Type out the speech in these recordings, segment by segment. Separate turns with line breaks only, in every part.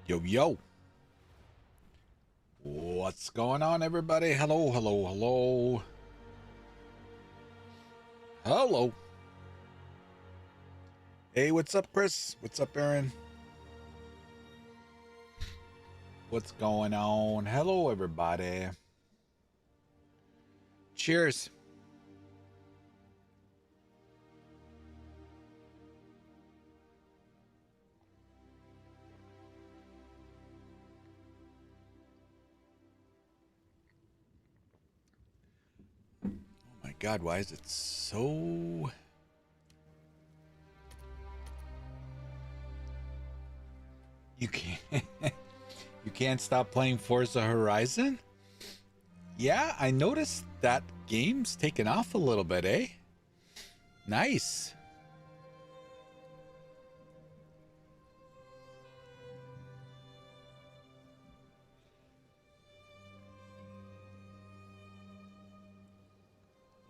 Yo, yo. What's going on, everybody? Hello, hello, hello. Hello. Hey, what's up, Chris? What's up, Aaron? What's going on? Hello, everybody. Cheers. God, why is it so... You can't stop playing Forza Horizon? Yeah, I noticed that game's taken off a little bit, eh? Nice.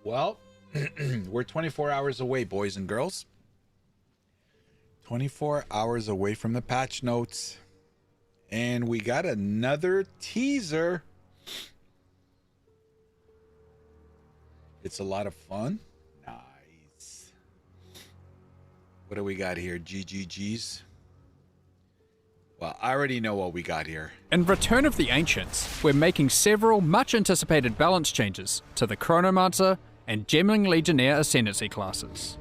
Well, we're 24 hours away, boys and girls. 24 hours away from the patch notes. And we got another teaser. It's a lot of fun. Nice. What do we got here? GGGs. Well, I already know what we got here.
In Return of the Ancients, we're making several much-anticipated balance changes to the Chronomancer and Gemling Legionnaire Ascendancy classes.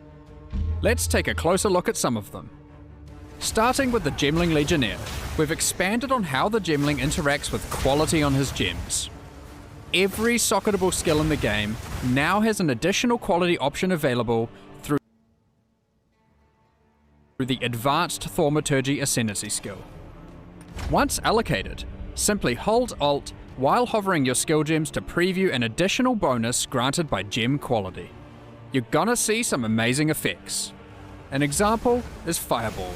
Let's take a closer look at some of them. Starting with the Gemling Legionnaire, we've expanded on how the Gemling interacts with quality on his gems. Every socketable skill in the game now has an additional quality option available through the Advanced Thaumaturgy Ascendancy skill. Once allocated, simply hold Alt while hovering your skill gems to preview an additional bonus granted by gem quality. You're gonna see some amazing effects. An example is Fireball.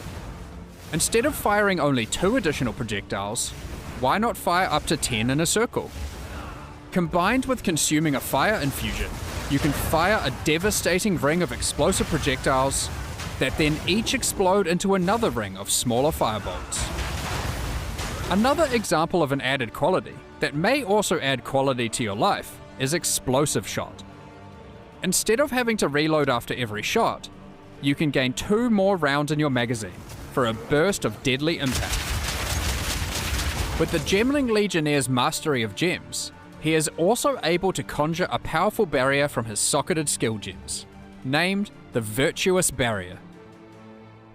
Instead of firing only 2 additional projectiles, why not fire up to 10 in a circle? Combined with consuming a fire infusion, you can fire a devastating ring of explosive projectiles that then each explode into another ring of smaller firebolts. Another example of an added quality that may also add quality to your life is Explosive Shot. Instead of having to reload after every shot, you can gain 2 more rounds in your magazine for a burst of deadly impact. With the Gemling Legionnaire's mastery of gems, he is also able to conjure a powerful barrier from his socketed skill gems, named the Virtuous Barrier.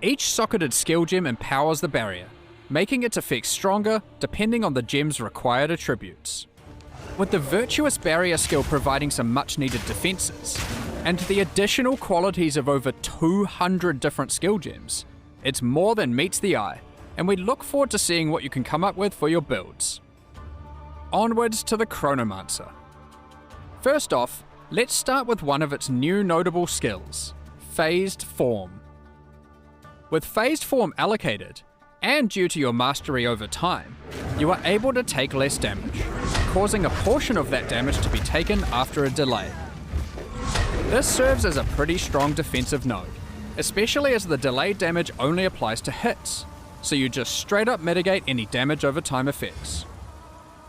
Each socketed skill gem empowers the barrier, making its effects stronger depending on the gem's required attributes. With the Virtuous Barrier skill providing some much needed defenses, and the additional qualities of over 200 different skill gems, it's more than meets the eye, and we look forward to seeing what you can come up with for your builds. Onwards to the Chronomancer. First off, let's start with one of its new notable skills, Phased Form. With Phased Form allocated, and due to your mastery over time, you are able to take less damage, causing a portion of that damage to be taken after a delay. This serves as a pretty strong defensive node, especially as the delayed damage only applies to hits, so you just straight up mitigate any damage over time effects.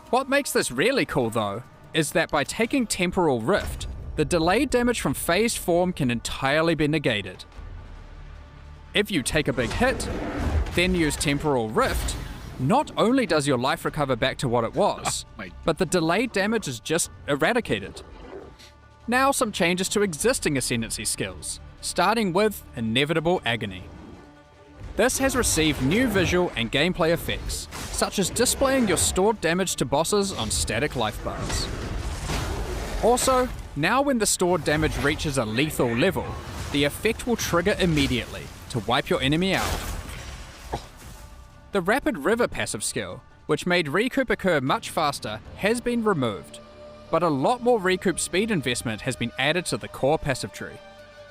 What makes this really cool though, is that by taking Temporal Rift, the delayed damage from Phased Form can entirely be negated. If you take a big hit, then use Temporal Rift, not only does your life recover back to what it was, but the delayed damage is just eradicated. Now some changes to existing Ascendancy skills, starting with Inevitable Agony. This has received new visual and gameplay effects, such as displaying your stored damage to bosses on static life bars. Also, now when the stored damage reaches a lethal level, the effect will trigger immediately to wipe your enemy out. The Rapid River passive skill, which made recoup occur much faster, has been removed, but a lot more recoup speed investment has been added to the core passive tree,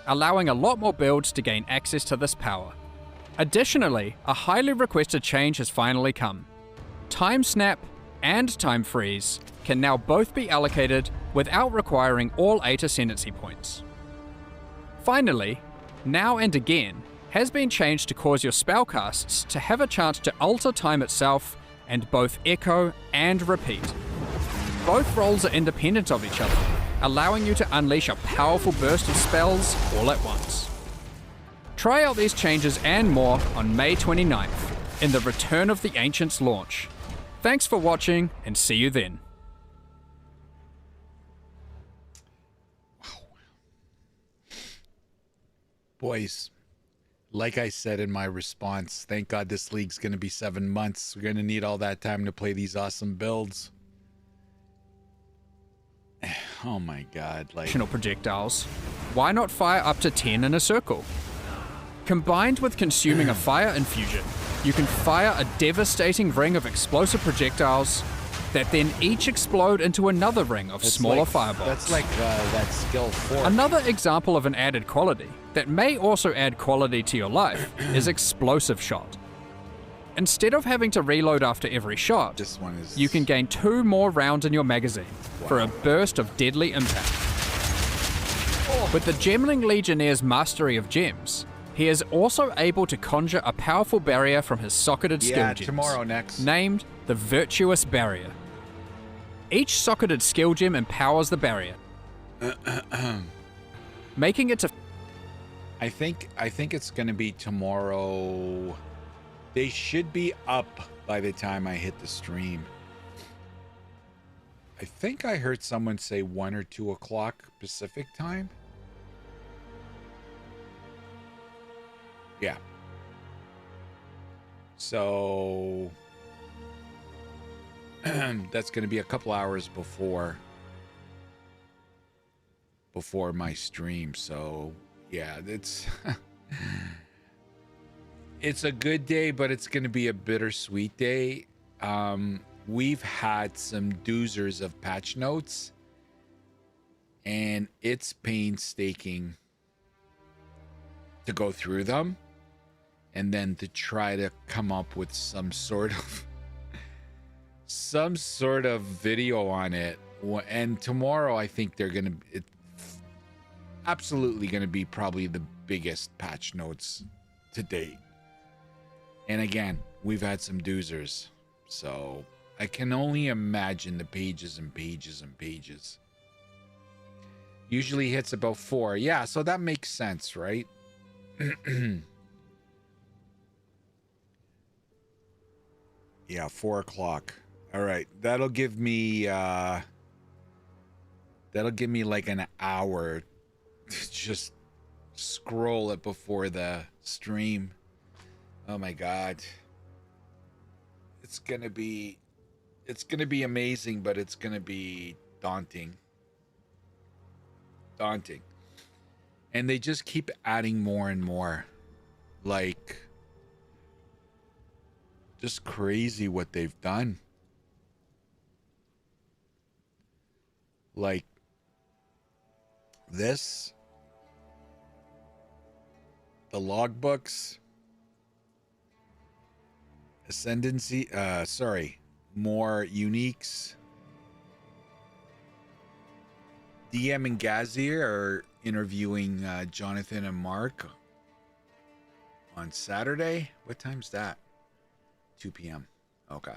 allowing a lot more builds to gain access to this power. Additionally, a highly requested change has finally come. Time Snap and Time Freeze can now both be allocated without requiring all 8 Ascendancy points. Finally, Now and Again has been changed to cause your spellcasts to have a chance to alter time itself and both echo and repeat. Both roles are independent of each other, allowing you to unleash a powerful burst of spells all at once. Try out these changes and more on May 29th in the Return of the Ancients launch. Thanks for watching, and see you then.
Boys, like I said in my response, thank God this league's going to be 7 months. We're going to need all that time to play these awesome builds. Oh my God, like...
Projectiles. Why not fire up to 10 in a circle? Combined with consuming a fire infusion, you can fire a devastating ring of explosive projectiles that then each explode into another ring of smaller fireballs.
That's like that skill 4.
Another example of an added quality that may also add quality to your life is Explosive Shot. Instead of having to reload after every shot,
This one is...
you can gain 2 more rounds in your magazine for a burst of deadly impact. With the Gemling Legionnaire's mastery of gems, he is also able to conjure a powerful barrier from his socketed skill gems,
tomorrow next.
named the Virtuous Barrier. Each socketed skill gem empowers the barrier, making it to...
I think it's going to be tomorrow. They should be up by the time I hit the stream. I think I heard someone say 1 or 2 o'clock Pacific time. Yeah. So that's going to be a couple hours before my stream. So yeah, it's it's a good day, but it's going to be a bittersweet day. We've had some doozers of patch notes, and it's painstaking to go through them and then to try to come up with some sort of video on it. And tomorrow I think they're gonna, it's absolutely gonna be probably the biggest patch notes to date. And again, we've had some doozers, so I can only imagine the pages and pages and pages. Usually hits about 4. Yeah, so that makes sense, right? Yeah, 4 o'clock. All right, that'll give me like an hour to just scroll it before the stream. Oh my God, it's gonna be amazing, but it's gonna be daunting. And they just keep adding more and more. Like, just crazy what they've done. Like this, the logbooks, ascendancy, more uniques. DM and Gazier are interviewing Jonathan and Mark on Saturday. What time's that? 2 p.m. Okay.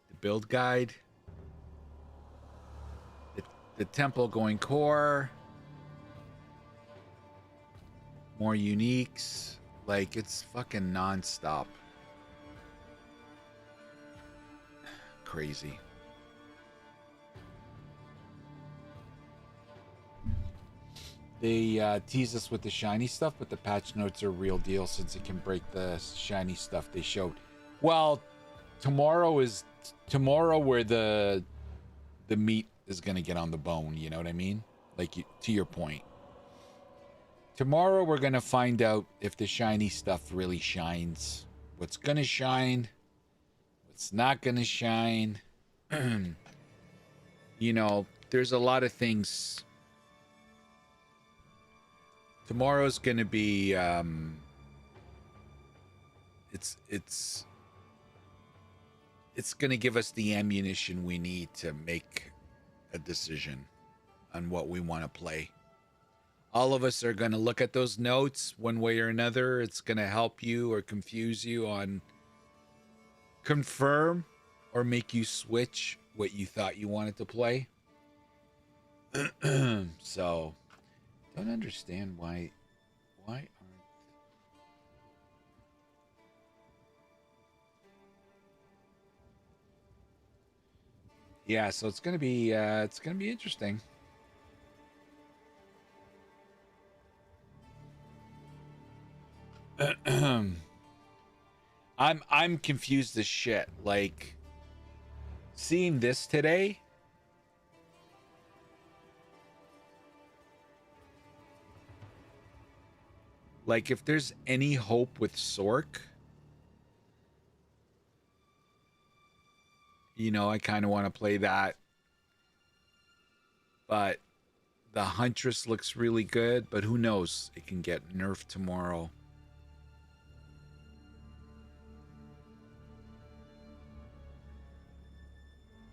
The build guide. The temple going core. More uniques. Like, it's fucking non-stop. Crazy. They tease us with the shiny stuff, but the patch notes are real deal since it can break the shiny stuff they showed. Well, tomorrow where the meat is gonna get on the bone. You know what I mean? Like, to your point. Tomorrow we're gonna find out if the shiny stuff really shines. What's gonna shine? What's not gonna shine? You know, there's a lot of things. Tomorrow's gonna be it's gonna give us the ammunition we need to make a decision on what we want to play. All of us are going to look at those notes one way or another. It's going to help you or confuse you on confirm or make you switch what you thought you wanted to play. So, don't understand why aren't. Yeah, so it's gonna be interesting. I'm confused as shit. Like, seeing this today. Like, if there's any hope with Sork, you know, I kind of want to play that. But the Huntress looks really good, but who knows? It can get nerfed tomorrow.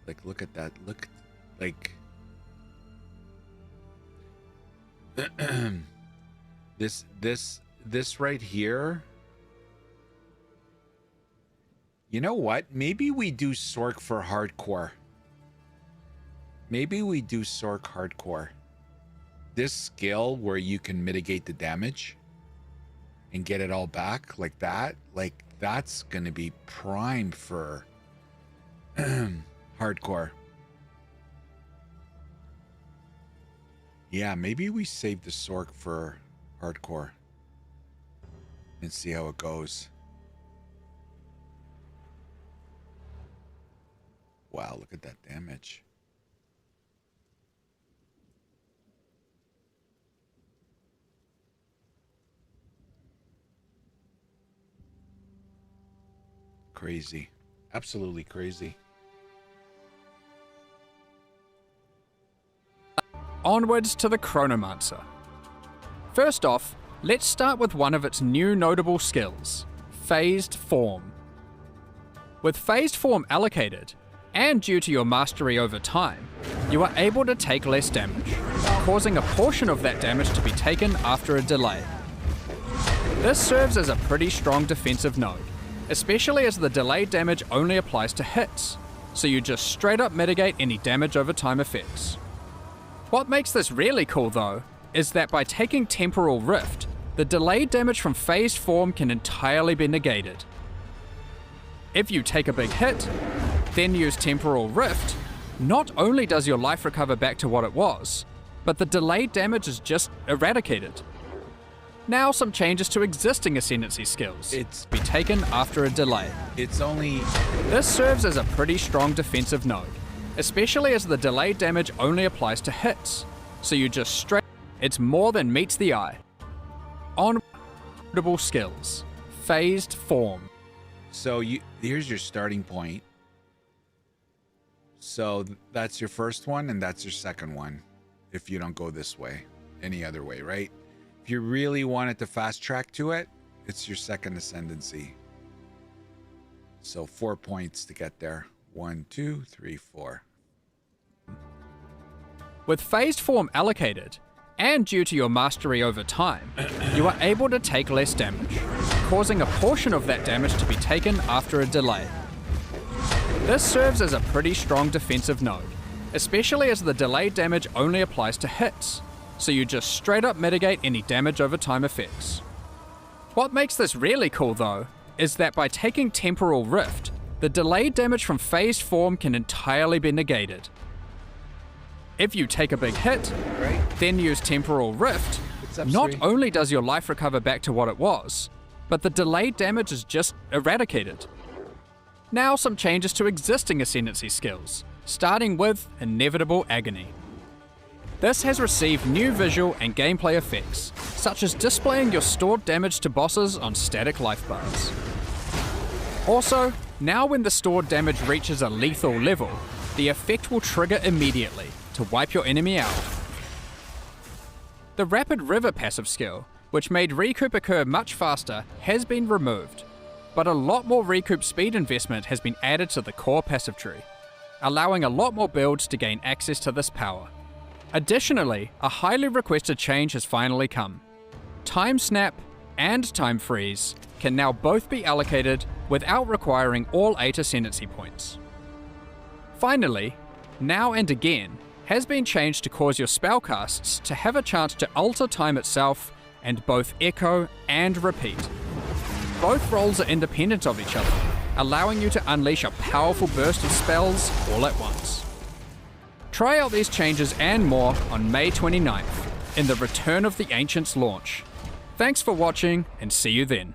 Like, look at that. Look, like... This right here. You know what? Maybe we do Sork for hardcore. Maybe we do Sork hardcore. This skill where you can mitigate the damage and get it all back like that, like that's going to be prime for hardcore. Yeah, maybe we save the Sork for hardcore and see how it goes. Wow, look at that damage. Crazy. Absolutely crazy.
Onwards to the Chronomancer. First off, let's start with one of its new notable skills, Phased Form. With Phased Form allocated, and due to your mastery over time, you are able to take less damage, causing a portion of that damage to be taken after a delay. This serves as a pretty strong defensive node, especially as the delayed damage only applies to hits, so you just straight up mitigate any damage over time effects. What makes this really cool though, is that by taking Temporal Rift, the delayed damage from Phased Form can entirely be negated. If you take a big hit, then use Temporal Rift, not only does your life recover back to what it was, but the delayed damage is just eradicated. Now some changes to existing Ascendancy skills.
It's
be taken after a delay. This serves as a pretty strong defensive node, especially as the delayed damage only applies to hits, so you just straight. It's more than meets the eye. On notable skills, Phased Form.
So here's your starting point. So that's your first one, and that's your second one. If you don't go this way, any other way, right? If you really wanted to fast track to it, it's your second ascendancy. So 4 points to get there. 1, 2, 3, 4.
With Phased Form allocated, and due to your mastery over time, you are able to take less damage, causing a portion of that damage to be taken after a delay. This serves as a pretty strong defensive node, especially as the delayed damage only applies to hits, so you just straight up mitigate any damage over time effects. What makes this really cool though, is that by taking Temporal Rift, the delayed damage from Phased Form can entirely be negated. If you take a big hit, then use Temporal Rift, not only does your life recover back to what it was, but the delayed damage is just eradicated. Now some changes to existing Ascendancy skills, starting with Inevitable Agony. This has received new visual and gameplay effects, such as displaying your stored damage to bosses on static life bars. Also, now when the stored damage reaches a lethal level, the effect will trigger immediately to wipe your enemy out. The Rapid River passive skill, which made recoup occur much faster, has been removed, but a lot more recoup speed investment has been added to the core passive tree. allowing a lot more builds to gain access to this power. Additionally, a highly requested change has finally come. Time Snap and Time Freeze can now both be allocated without requiring all 8 Ascendancy points. Finally, Now and Again has been changed to cause your spellcasts to have a chance to alter time itself and both echo and repeat. Both roles are independent of each other, allowing you to unleash a powerful burst of spells all at once. Try out these changes and more on May 29th in the Return of the Ancients launch. Thanks for watching and see you then.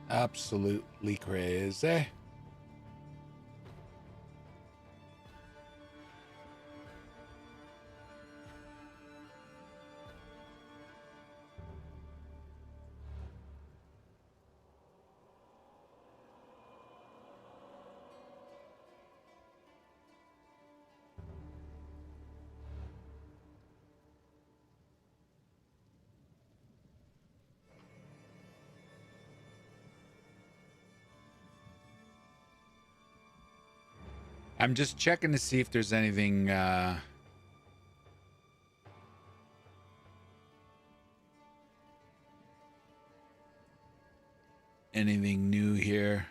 Absolutely crazy. I'm just checking to see if there's anything anything new here.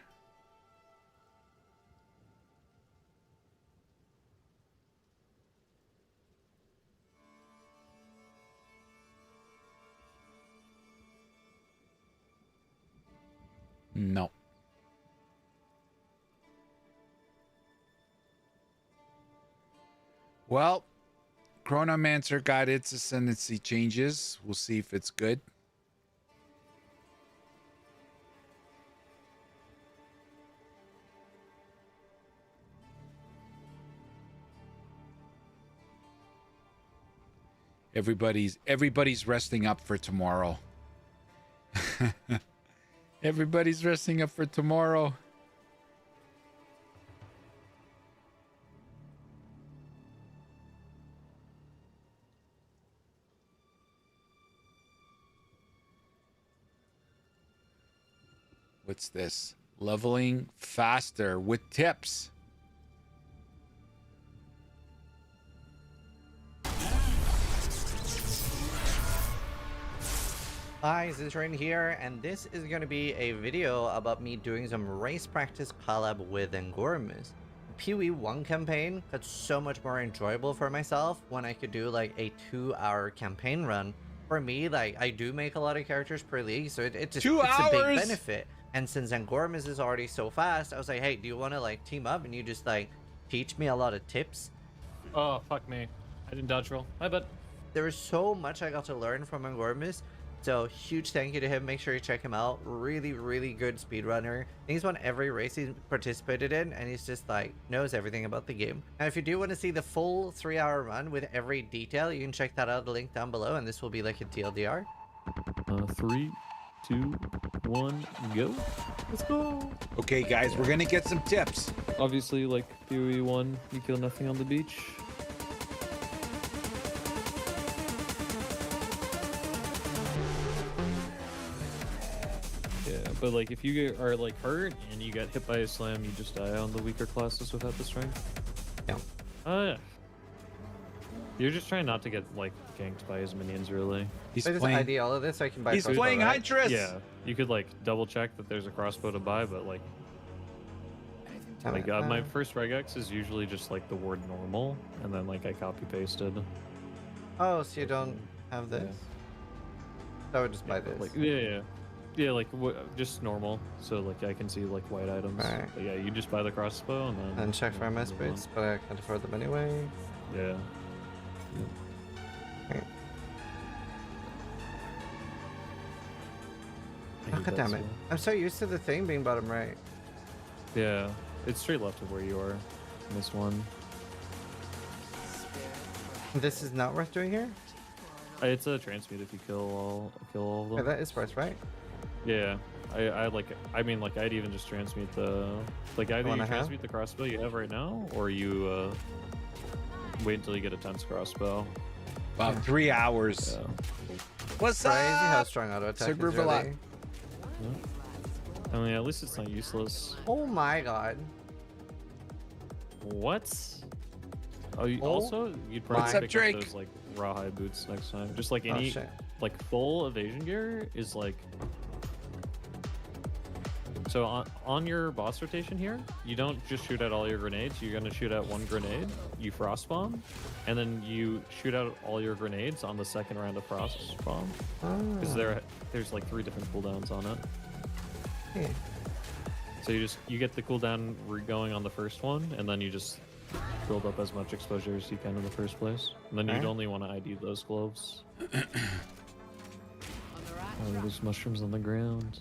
No. Well, Chronomancer got its ascendancy changes. We'll see if it's good. Everybody's resting up for tomorrow. Everybody's resting up for tomorrow. What's this? Leveling faster with tips.
Hi, this is Rain here, and this is going to be a video about me doing some race practice collab with Angormus. POE 1 campaign got so much more enjoyable for myself when I could do like a 2-hour campaign run. For me, like, I do make a lot of characters per league, so it's a big benefit. And since Angormus is already so fast, I was like, hey, do you want to like team up and you just like teach me a lot of tips?
Oh, fuck me. I didn't dodge roll. My bad.
There was so much I got to learn from Angormus. So huge thank you to him. Make sure you check him out. Really, really good speedrunner. He's won every race he's participated in, and he's just like knows everything about the game. Now, if you do want to see the full 3-hour run with every detail, you can check that out. The link down below, and this will be like a TLDR.
3, 2, 1, go. Let's go.
Okay, guys, we're gonna get some tips.
Obviously, like POE 1, you kill nothing on the beach. But like if you are like hurt and you get hit by a slam, you just die on the weaker classes without the strength.
Yeah.
Yeah. You're just trying not to get like ganked by his minions, really.
He's playing ID all of this, so I can buy.
He's playing Huntress.
Yeah. You could like double check that there's a crossbow to buy, but like, my first regex is usually just like the word normal, and then like I copy pasted.
Oh, so you don't have this? I would just buy this.
Like yeah, like just normal. So like I can see like white items.
Right.
But yeah, you just buy the crossbow and then.
And check for MS bits, but I can't afford them anyway.
Yeah.
Okay. Oh, God damn it! I'm so used to the thing being bottom right.
Yeah, it's straight left of where you are. In this one.
This is not worth doing here.
It's a transmute if you kill all of them.
Yeah, that is worth, right?
Yeah, I mean like I'd even just transmute the either you transmute the crossbow you have right now, or you wait until you get a 10's crossbow.
About 3 hours.
Yeah.
What's
Crazy how
up?
strong auto attack
Super
is
Villa.
really.
I mean, at least it's not useless.
Oh my god.
What? Oh,
Oh
also, you'd
What's
probably
up,
pick
Drake?
up those like rawhide boots next time. Just like
Oh
any
shit.
like full evasion gear is like. So on your boss rotation here, you don't just shoot out all your grenades. You're gonna shoot out one grenade, you frost bomb, and then you shoot out all your grenades on the second round of frost bomb. Because there's like 3 different cooldowns on it.
Yeah.
So you get the cooldown going on the first one, and then you just build up as much exposure as you can in the first place. And then you'd
Alright.
only want to ID those gloves. Oh, there's mushrooms on the ground.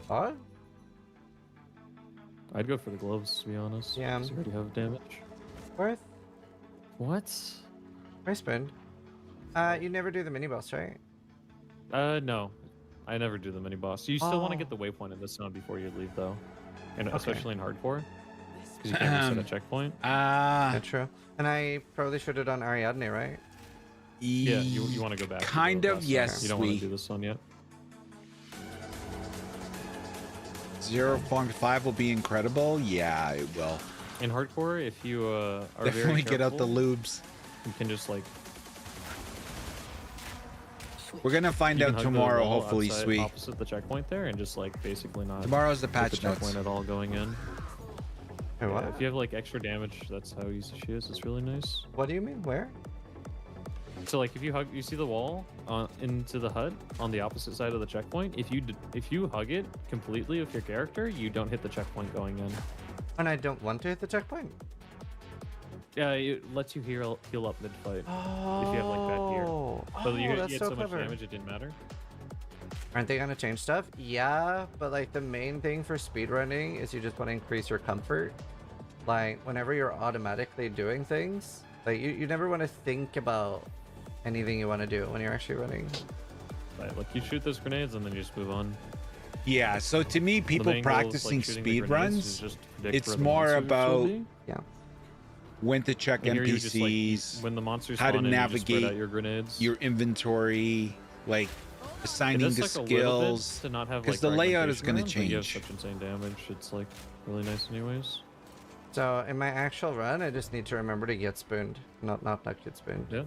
What?
I'd go for the gloves, to be honest.
Yeah.
'cause you already have damage.
Worth?
What?
I spend. You never do the mini boss, right?
No. I never do the mini boss. You still want to
Oh.
get the waypoint in this zone before you leave, though. And
Okay.
especially in hardcore. Because you can't reset a checkpoint.
Yeah, true. And I probably should have done Ariadne, right?
Yeah, you want to go back. to
Kind
the
of,
boss
yes,
zone. You don't want
we-
to do this one yet.
0.5 will be incredible. Yeah, it will.
In hardcore, if you are
Definitely
very
get out the
careful,
lubes.
you can just like
We're gonna find
you can
out
hug the
tomorrow,
wall
hopefully,
outside,
sweet.
opposite the checkpoint there, and just like basically not
Tomorrow's the
hit
patch
the
notes.
checkpoint at all going in.
Or what?
Yeah, if you have like extra damage, that's how easy she is. It's really nice.
What do you mean? Where?
So like if you see the wall into the HUD on the opposite side of the checkpoint, if you hug it completely with your character, you don't hit the checkpoint going in.
And I don't want to hit the checkpoint.
Yeah, it lets you heal up mid fight.
Oh.
If you have, like, bad gear. But you
that's
had
so
so much
clever.
damage it didn't matter.
Aren't they gonna change stuff? Yeah, but like the main thing for speedrunning is you just want to increase your comfort. Like whenever you're automatically doing things, like you never want to think about anything you want to do when you're actually running.
Right, like you shoot those grenades and then you just move on.
Yeah, so to me,
The
people
main goal is,
practicing
like, shooting the
speed
grenades
runs,
is just to predict
it's
where the
more
monsters will
about
be.
Yeah.
when to check
And here you just, like,
NPCs,
when the monsters
how to
spawn in, you just spread
navigate
out your grenades.
your inventory, like
It
assigning
does
the
suck a little bit
skills.
to not have,
'cause
like,
the layout is
fragmentation
gonna
around, but you have
change.
such insane damage. It's like really nice, anyways.
So in my actual run, I just need to remember to get spooned, not get spooned.
Yeah.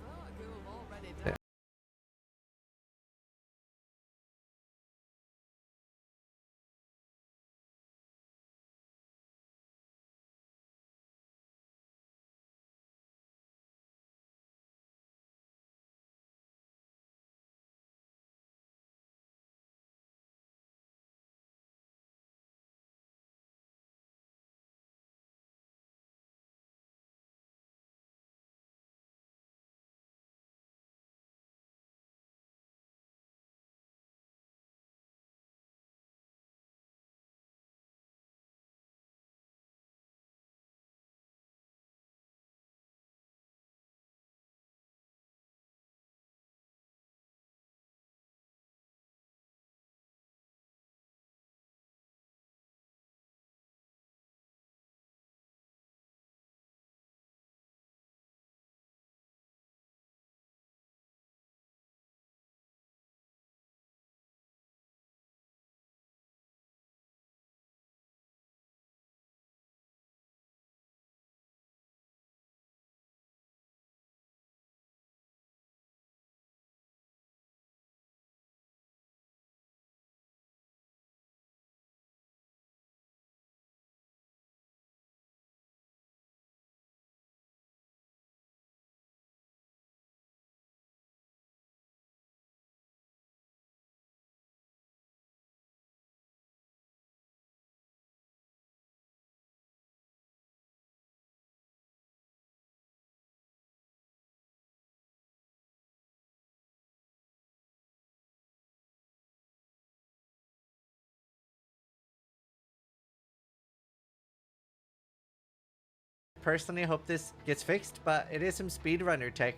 Personally, hope this gets fixed, but it is some speedrunner tech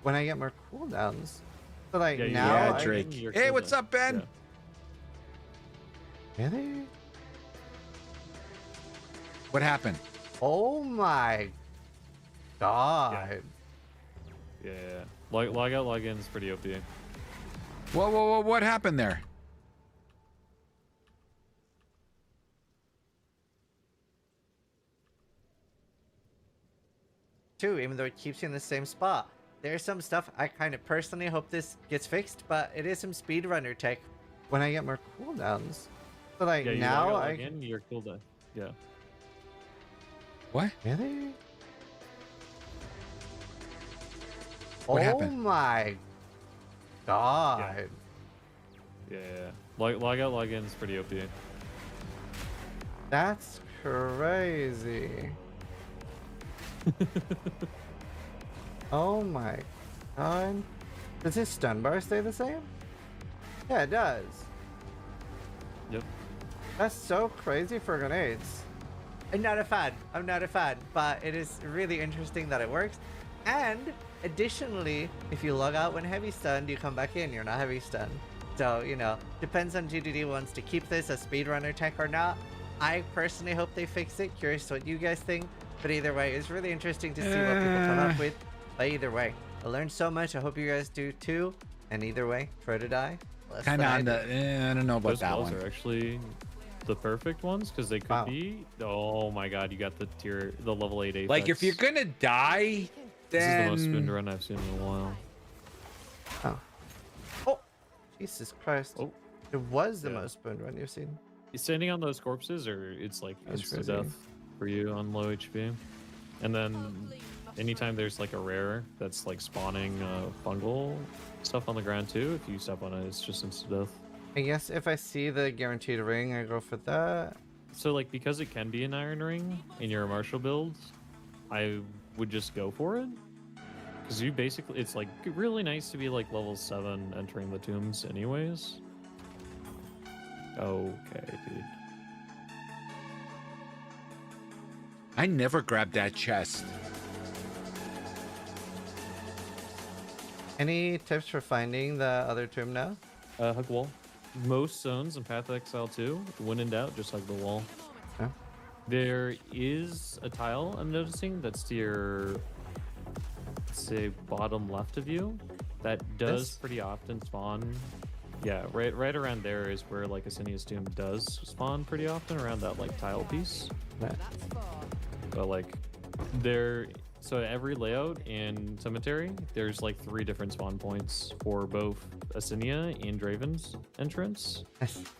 when I get more cooldowns. So like
Yeah, you
now,
Yeah,
are
I-
Drake.
in your
Hey, what's
cooldown.
up, Ben?
Yeah.
Really?
What happened?
Oh my god.
Yeah. Log out, log in is pretty OP.
Whoa, whoa, whoa! What happened there?
Too, even though it keeps you in the same spot. There's some stuff I kind of personally hope this gets fixed, but it is some speedrunner tech when I get more cooldowns. So like
Yeah, you
now
log out,
I
log in, you're cooldown. Yeah.
What?
really.
What
oh
happened?
my god.
Yeah. Log out, log in is pretty OP.
That's crazy. Oh my god. Does his stun bar stay the same? Yeah, it does.
Yep.
That's so crazy for grenades. I'm not a fan. I'm not a fan, but it is really interesting that it works. And additionally, if you log out when heavy stunned, you come back in, you're not heavy stunned. So, you know, depends on GDD wants to keep this a speedrunner tech or not. I personally hope they fix it. Curious what you guys think. But either way, it's really interesting to see what people come up with. But either way, I learned so much. I hope you guys do too. And either way, try to die.
Kind of on the. I don't know about
Those
that
walls
one.
are actually the perfect ones because they could
Wow.
be. Oh my god, you got the level 8 Apex.
Like if you're gonna die,
This is the most
then
spoon run I've seen in a while.
Oh. Oh, Jesus Christ.
Oh.
It was the
Yeah.
most spoon run you've seen.
Standing on those corpses, or it's like
That's
instant
crazy.
death for you on low HP. And then anytime there's like a rare that's like spawning fungal stuff on the ground too, if you step on it, it's just instant death.
I guess if I see the guaranteed ring, I go for that.
So like because it can be an iron ring in your martial build, I would just go for it. Because you basically, it's like really nice to be like level 7 entering the tombs anyways. Okay, dude.
I never grabbed that chest.
Any tips for finding the other tomb now?
Hug wall. Most zones in Path Exile 2, when in doubt, just hug the wall.
Yeah.
There is a tile I'm noticing that's to your, say, bottom left of you. That does
This?
pretty often spawn. Yeah, right around there is where like Asinia's Tomb does spawn pretty often, around that like tile piece.
Right.
But like there, so every layout in Cemetery, there's like 3 different spawn points for both Asinia and Draven's entrance.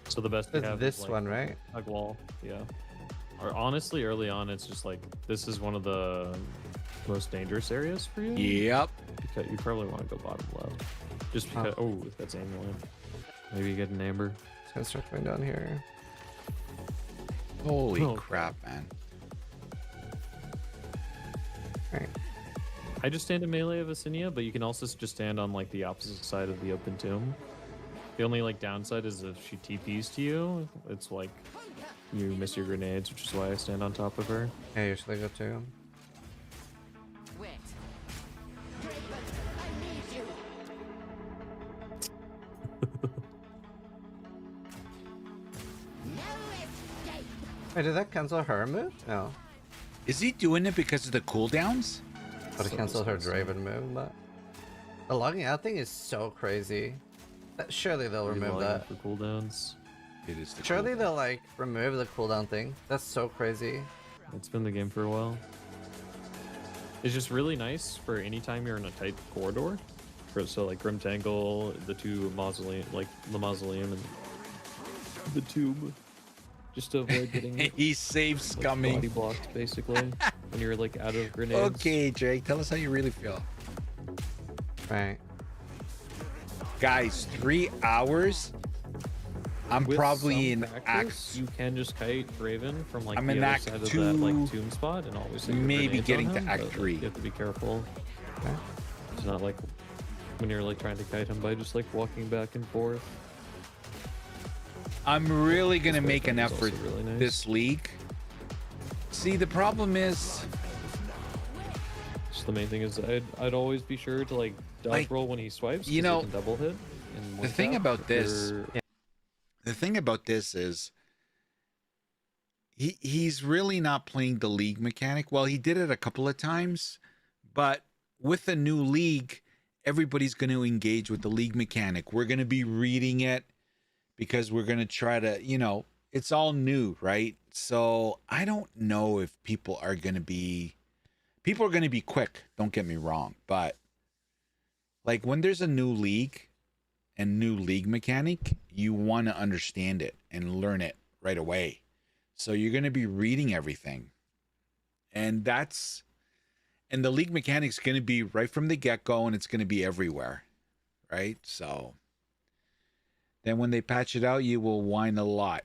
So the best we
It's
have
this
is like
one, right?
hug wall, yeah. Or honestly, early on, it's just like this is one of the most dangerous areas for you.
Yep.
Because you probably want to go bottom left, just because. Oh, that's amulet. Maybe you get an amber.
It's gonna start going down here.
Holy
Oh.
crap, man.
Right.
I just stand in melee of Asinia, but you can also just stand on like the opposite side of the open tomb. The only like downside is if she TPs to you, it's like you miss your grenades, which is why I stand on top of her.
Yeah, usually go to.
Wait. Raven, I need you. No escape.
Wait, did that cancel her move? No.
Is he doing it because of the cooldowns?
But it
So
canceled her
disgusting.
Draven move, but the logging out thing is so crazy. Surely they'll remove
Relogging
that.
for cooldowns.
It is the
Surely
cooldown.
they'll like remove the cooldown thing. That's so crazy.
It's been the game for a while. It's just really nice for any time you're in a tight corridor. So like Grim Tangle, the 2 mausoleum, like the mausoleum and the tomb, just to avoid getting
He saves
like, body
coming.
blocked basically when you're like out of grenades.
Okay, Drake, tell us how you really feel.
Right.
Guys, 3 hours. I'm
With
probably
some
in
practice,
act.
You can just kite Raven from like
I'm
the
in
other
Act
side of
2,
that like tomb spot, and always set your
maybe
grenades
getting
on
to
him,
Act
but, like,
3.
You have to be careful.
Okay.
It's not like when you're like trying to kite him by just like walking back and forth.
I'm really gonna
This
make an
weapon is also
effort
really nice.
this league. See, the problem is,
Just the main thing is I'd always be sure to like dodge
Like,
roll when he swipes.
you
'cause
know,
he can double hit. in
the
one
thing
tap
about
if
this-
you're-
the thing about this is, he's really not playing the league mechanic. Well, he did it a couple of times, but with a new league, everybody's going to engage with the league mechanic. We're going to be reading it because we're going to try to, it's all new, right? So I don't know if people are going to be quick. Don't get me wrong. But like when there's a new league and new league mechanic, you want to understand it and learn it right away. So you're going to be reading everything. And the league mechanic's going to be right from the get-go, and it's going to be everywhere, right? So then when they patch it out, you will whine a lot.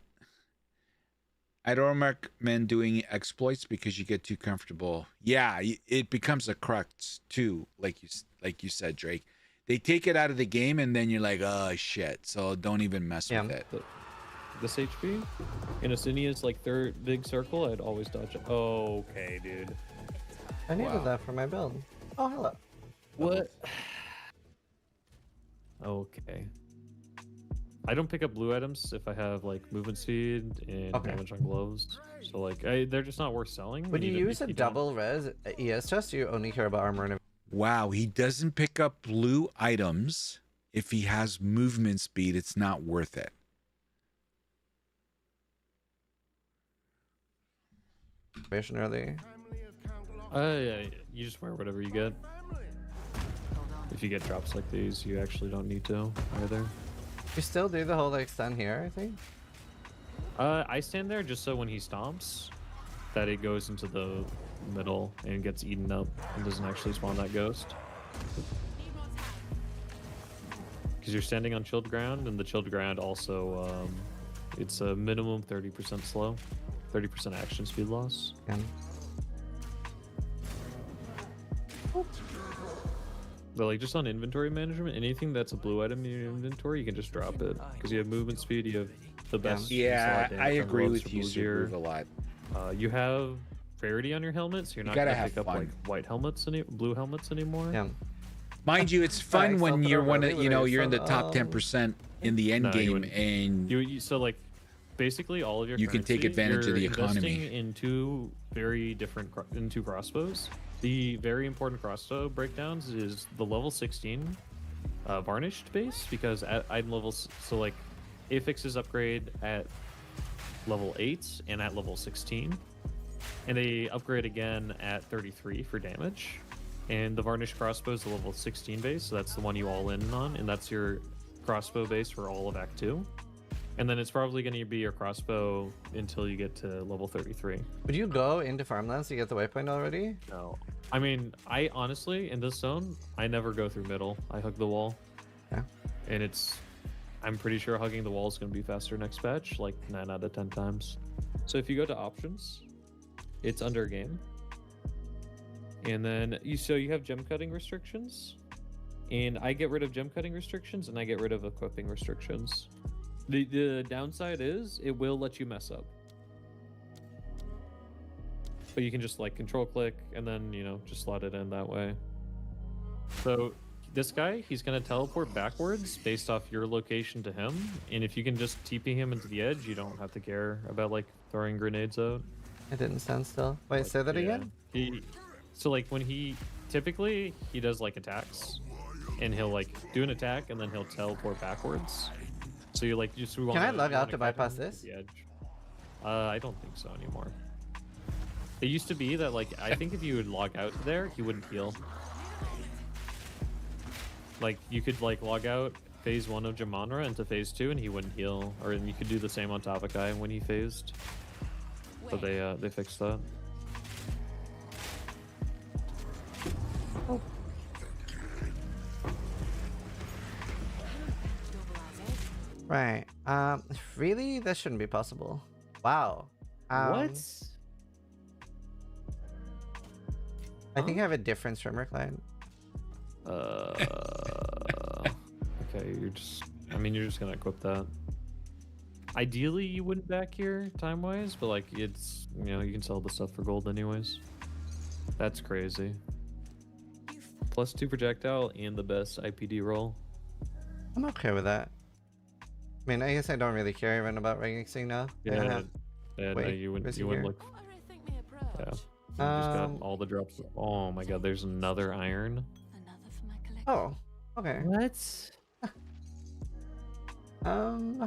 I don't recommend doing exploits because you get too comfortable. Yeah, it becomes a crux too, like you said, Drake. They take it out of the game, and then you're like, oh shit. So don't even mess with it.
This HP in Asinia's like third big circle, I'd always dodge it. Oh, okay, dude.
I needed that for my build. Oh, hello.
What? Okay. I don't pick up blue items if I have like movement speed and damage on gloves. So like, they're just not worth selling.
When you use a double res ES test, you only care about armor and.
Wow, he doesn't pick up blue items if he has movement speed. It's not worth it.
Early.
Yeah, you just wear whatever you get. If you get drops like these, you actually don't need to either.
You still do the whole like stun here, I think.
I stand there just so when he stomps, that it goes into the middle and gets eaten up and doesn't actually spawn that ghost. Because you're standing on chilled ground, and the chilled ground also, it's a minimum 30% slow, 30% action speed loss.
Yeah.
But like just on inventory management, anything that's a blue item in your inventory, you can just drop it because you have movement speed. You have the best.
Yeah, I agree with you, Subaru, a lot.
You have rarity on your helmet, so you're not gonna pick up like white helmets, blue helmets anymore.
Yeah.
Mind you, it's fun when you're you're in the top 10% in the end game, and
you so like basically all of your
you can take advantage of the economy.
In two very different crossbows. The very important crossbow breakdowns is the level 16 varnished base, because at item levels, so like affixes upgrade at level 8 and at level 16, and they upgrade again at 33 for damage. And the varnished crossbow is the level 16 base, so that's the one you all in on, and that's your crossbow base for all of Act 2. And then it's probably going to be your crossbow until you get to level 33.
Would you go into farmlands to get the waypoint already?
No. I mean, I honestly, in this zone, I never go through middle. I hug the wall.
Yeah.
And I'm pretty sure hugging the wall is going to be faster next patch, like 9 out of 10 times. So if you go to options, it's under game. And then you have gem cutting restrictions. And I get rid of gem cutting restrictions, and I get rid of equipping restrictions. The downside is it will let you mess up. But you can just like control click and then, just slot it in that way. So this guy, he's going to teleport backwards based off your location to him. And if you can just TP him into the edge, you don't have to care about like throwing grenades out.
I didn't stand still. Wait, say that again?
So like when typically he does like attacks, and he'll like do an attack and then he'll teleport backwards. So you like just
Can I log out to bypass this?
The edge. I don't think so anymore. It used to be that like I think if you would log out there, he wouldn't heal. Like you could like log out phase 1 of Jamanra into phase 2 and he wouldn't heal, or you could do the same on Tavakai when he phased. But they fixed that.
Oh. Right. Really? That shouldn't be possible. Wow.
What?
I think I have a different streamer client.
Okay, you're just gonna equip that. Ideally, you wouldn't back here time-wise, but like it's, you can sell the stuff for gold anyways. That's crazy. +2 projectile and the best IPD roll.
I'm okay with that. I mean, I guess I don't really care even about ranking now.
Yeah, no, you wouldn't look.
Or rethink my approach.
Yeah. You just got
Um,
all the drops. Oh my god, there's another iron.
Another for my collection.
Oh, okay.
What?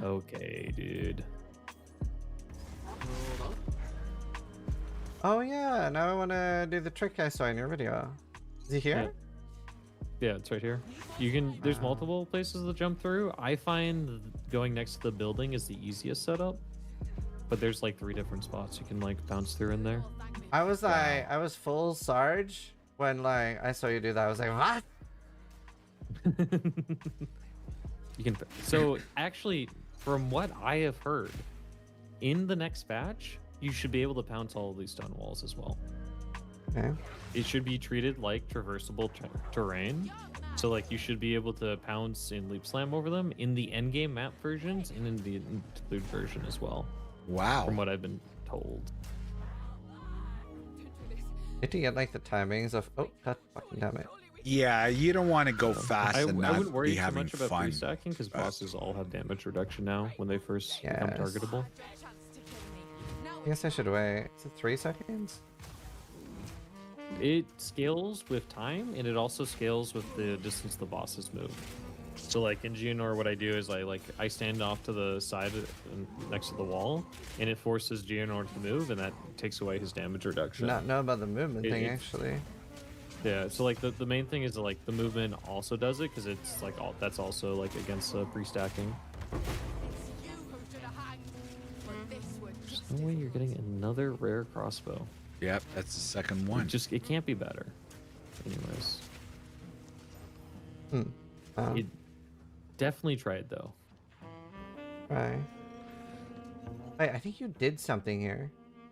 Okay,
dude.
Oh yeah, now I want to do the trick I saw in your video. Is he here?
Yeah, it's right here. You can. There's multiple places to jump through. I find going next to the building is the easiest setup, but there's like 3 different spots you can like bounce through in there.
I was like, I was full Sarge when like I saw you do that. I was like, what?
You can. So actually, from what I have heard, in the next batch, you should be able to pounce all of these stone walls as well.
Okay.
It should be treated like traversable terrain. So like you should be able to pounce and leap slam over them in the endgame map versions and in the interlude version as well.
Wow.
From what I've been told.
Need to get like the timings of. Oh, god fucking damn it.
Yeah, you don't want to go fast
I
and not
wouldn't worry
be
too
having
much about
fun.
pre-stacking because bosses all have damage reduction now when they first become
Yes.
targetable.
I guess I should wait. Is it 3 seconds?
It scales with time and it also scales with the distance the bosses move. So like in Geonor, what I do is I stand off to the side next to the wall, and it forces Geonor to move, and that takes away his damage reduction.
Not know about the movement thing
It-
actually.
Yeah, so like the main thing is like the movement also does it because it's like all that's also like against pre-stacking. There's no way you're getting another rare crossbow.
Yep, that's the second one.
It can't be better. Anyways,
Oh,
it definitely tried though.
right. Wait, I think you did something here.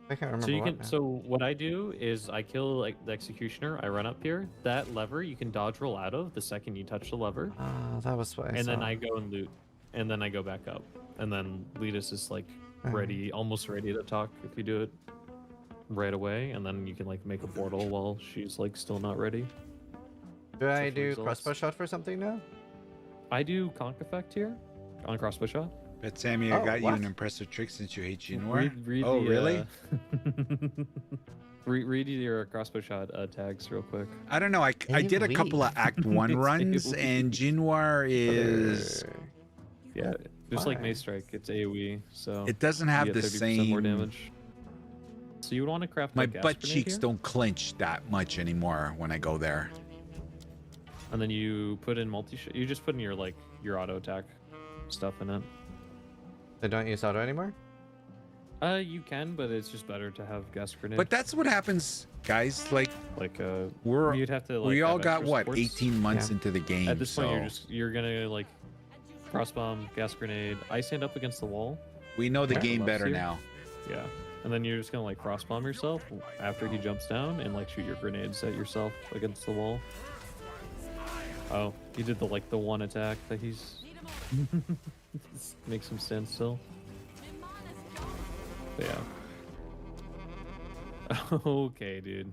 I can't remember
So you
what
can.
now.
So what I do is I kill like the executioner. I run up here. That lever you can dodge roll out of the second you touch the lever,
Ah, that was what I
and
saw.
then I go and loot, and then I go back up, and then Letus is like ready, almost ready to talk if you do it right away, and then you can like make a portal while she's like still not ready.
Do I
for
do
results.
crossbow shot for something now?
I do conk effect here on crossbow shot.
But Sammy, I
Oh,
got you
what?
an impressive trick since you hate Jinwar.
Read
Oh,
the,
really?
read your crossbow shot tags real quick.
I don't know. I did a
AoE.
couple of Act 1
It's
runs, and Jinwar is...
Yeah, just like
Why?
Mace Strike, it's AoE, so
It doesn't
you
have
get
the
30% more
same...
damage. So you would want to craft
My
a gas
butt
grenade
cheeks
here,
don't clench that much anymore when I go there.
and then you put in you just put in your like your auto attack stuff in it.
They don't use auto anymore?
You can, but it's just better to have gas grenade.
But that's what happens, guys. Like,
like
we're...
you'd have to like
we all
have
got,
extra
what,
supports.
18 months
Yeah.
into the game,
At this point,
so...
you're gonna like cross bomb, gas grenade. I stand up against the wall.
We know the
Yeah.
game better
Here.
now.
Yeah, and then you're just gonna like cross bomb yourself after he jumps down and like shoot your grenades at yourself against the wall. Oh, he did the one attack that he's makes him stand still. But yeah. Okay, dude.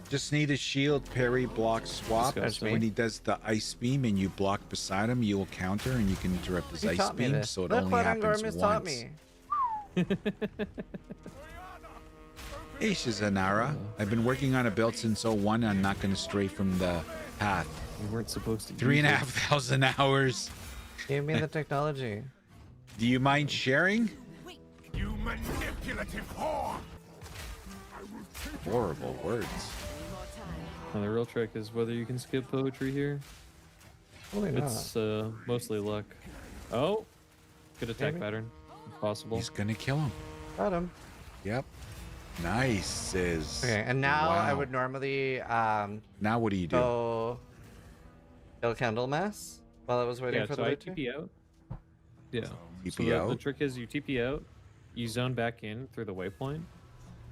Just need a shield, parry, block, swap.
That's
When
me.
he does the ice beam and you block beside him, you'll counter and you can interrupt his
He
ice
taught me
beam,
this.
so it
Look
only
what
happens
Angormus
once.
taught me.
Hey, Shizanara. I've been working on a build since 01. I'm not going to stray from the path.
We weren't supposed to.
3,500 hours.
Give me the technology.
Do you mind sharing?
You manipulative whore!
Horrible words.
And the real trick is whether you can skip poetry here.
Holy no.
It's mostly luck. Oh, good attack
Maybe.
pattern, if possible.
He's going to kill him.
Got him.
Yep. Nice, Sis.
Okay, and now I
Wow.
would normally
Now what do you do?
go kill Candlemass while I was waiting
Yeah,
for
so
the
I
loot to-
TP out. Yeah.
TP
So the
out?
trick is you TP out, you zone back in through the waypoint,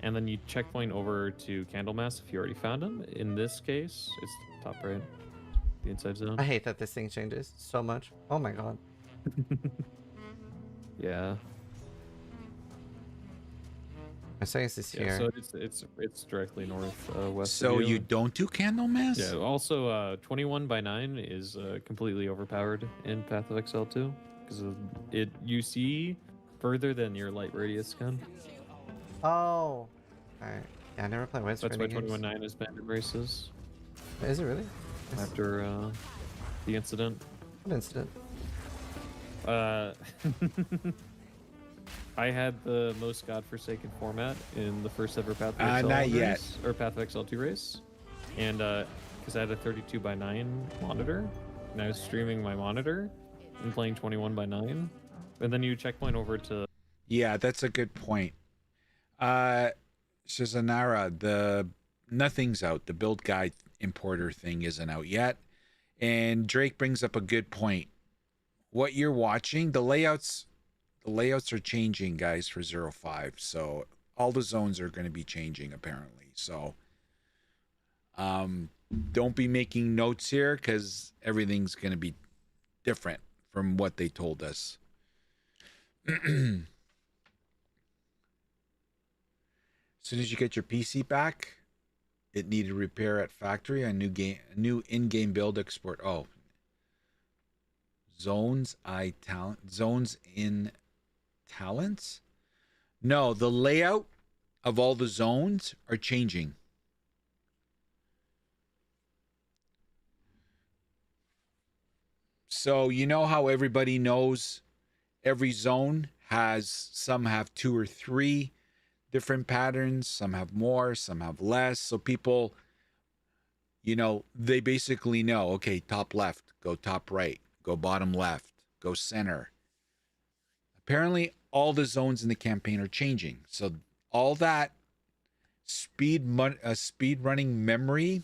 and then you checkpoint over to Candlemass if you already found him. In this case, it's top right, the inside zone.
I hate that this thing changes so much. Oh my god.
Yeah.
My science is
Yeah.
here.
So it's directly north west.
So
of
you don't do Candlemass?
Yeah. Also, 21 by 9 is completely overpowered in Path of Exile 2 because you see further than your light radius gun.
Oh. Alright. Yeah, I never played White
That's why
Sprinting games.
21.9 is banned in races
Is it really? Yes.
after the incident.
What incident?
Uh, I had the most godforsaken format in the first ever Path of XL
not yet.
race, or Path of XL2 race, and because I had a 32:9 monitor, and I was streaming my monitor and playing 21:9, and then you checkpoint over to
Yeah, that's a good point. Shizanara, the nothing's out. The build guide importer thing isn't out yet. And Drake brings up a good point. What you're watching, the layouts are changing, guys, for 05. So all the zones are going to be changing apparently. So don't be making notes here because everything's going to be different from what they told us. As soon as you get your PC back, it needed repair at factory. A new in-game build export. Oh, zones in talents. No, the layout of all the zones are changing. So you know how everybody knows every zone has, some have 2 or 3 different patterns, some have more, some have less. So people, you know, they basically know, okay, top left, go top right, go bottom left, go center. Apparently all the zones in the campaign are changing. So all that speed running memory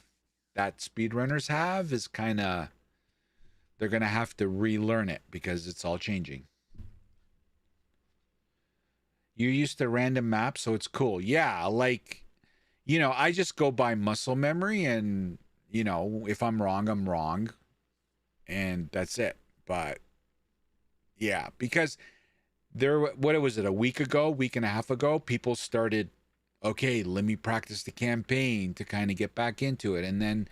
that speedrunners have is kind of, they're going to have to relearn it because it's all changing. You're used to random maps, so it's cool. Yeah, like, you know, I just go by muscle memory, and, you know, if I'm wrong, I'm wrong. And that's it. But, yeah, because what was it, a week and a half ago, people started, okay, let me practice the campaign to kind of get back into it. And then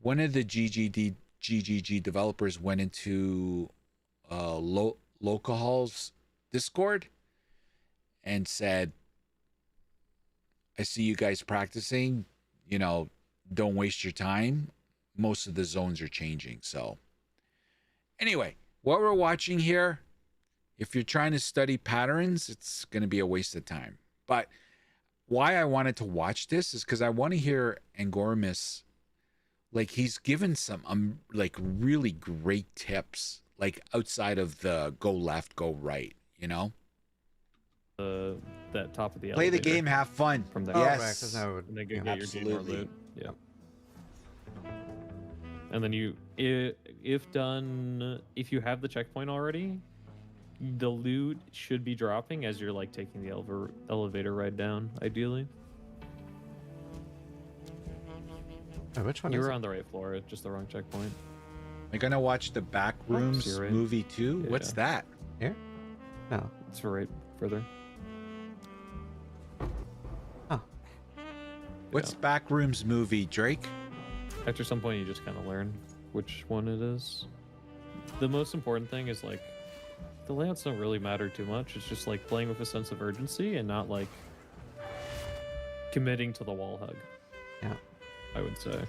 one of the GGG developers went into Local's Discord and said, I see you guys practicing, you know, don't waste your time. Most of the zones are changing. So anyway, what we're watching here, if you're trying to study patterns, it's going to be a waste of time. But why I wanted to watch this is because I want to hear Angormus. Like, he's given some like really great tips, like outside of the go left, go right, you know?
that top of the
Play the
elevator
game, have fun.
from there.
Oh, right,
Yes.
'cause I would-
And then go
yeah.
get your G-More
Absolutely.
loot. Yeah. And then you, if done, if you have the checkpoint already, the loot should be dropping as you're like taking the elevator ride down, ideally.
Oh, which one
You
is
were
it?
on the right floor, just the wrong checkpoint.
Am I going to watch the Backrooms
you're right.
movie too?
Yeah.
What's that?
Here? No.
It's for right further.
Oh.
What's Backrooms movie, Drake?
After some point, you just kind of learn which one it is. The most important thing is like the layouts don't really matter too much. It's just like playing with a sense of urgency and not like committing to the wall hug.
Yeah.
I would say,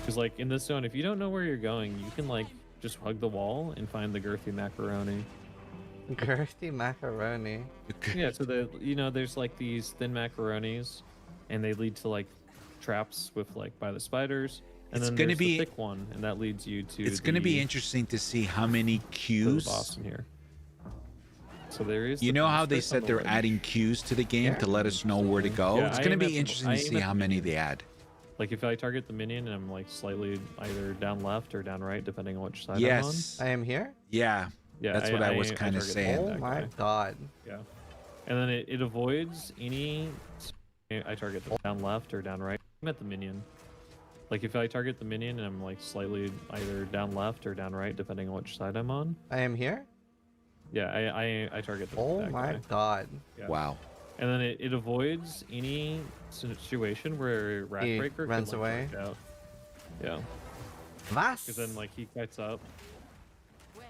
because like in this zone, if you don't know where you're going, you can like just hug the wall and find the girthy macaroni.
Girthy macaroni.
Yeah, so there's like these thin macaronis, and they lead to like traps with like by the spiders. And
It's
then
gonna
there's
be-
the thick one, and that leads you to.
It's going to be interesting to see how many
to the
cues.
boss in here. So there is.
You
the
know how
boss
they
fight on
said
the
they're
ledge.
adding cues to the game
Yeah.
to let us know where to go?
Yeah,
It's
I
going to
aim
be
at the-
interesting
I
to
aim
see
at
how
the
many
minion.
they add.
Like if I target the minion and I'm like slightly either down left or down right, depending on which side
Yes.
I am here?
Yeah.
I'm on. Yeah,
That's what I was
I
kinda
target
saying.
Oh
that
my
guy.
god.
Yeah, and then it avoids any. I target the down left or down right. I'm at the minion. Like if I target the minion and I'm like slightly either down left or down right, depending on which side I'm on.
I am here?
Yeah, I target the
Oh
that
my
guy.
god.
Yeah.
Wow.
And then it avoids any situation where
He
Ratbreaker could,
runs
like,
away.
charge out. Yeah,
Was?
because then like he kites up.
Wait.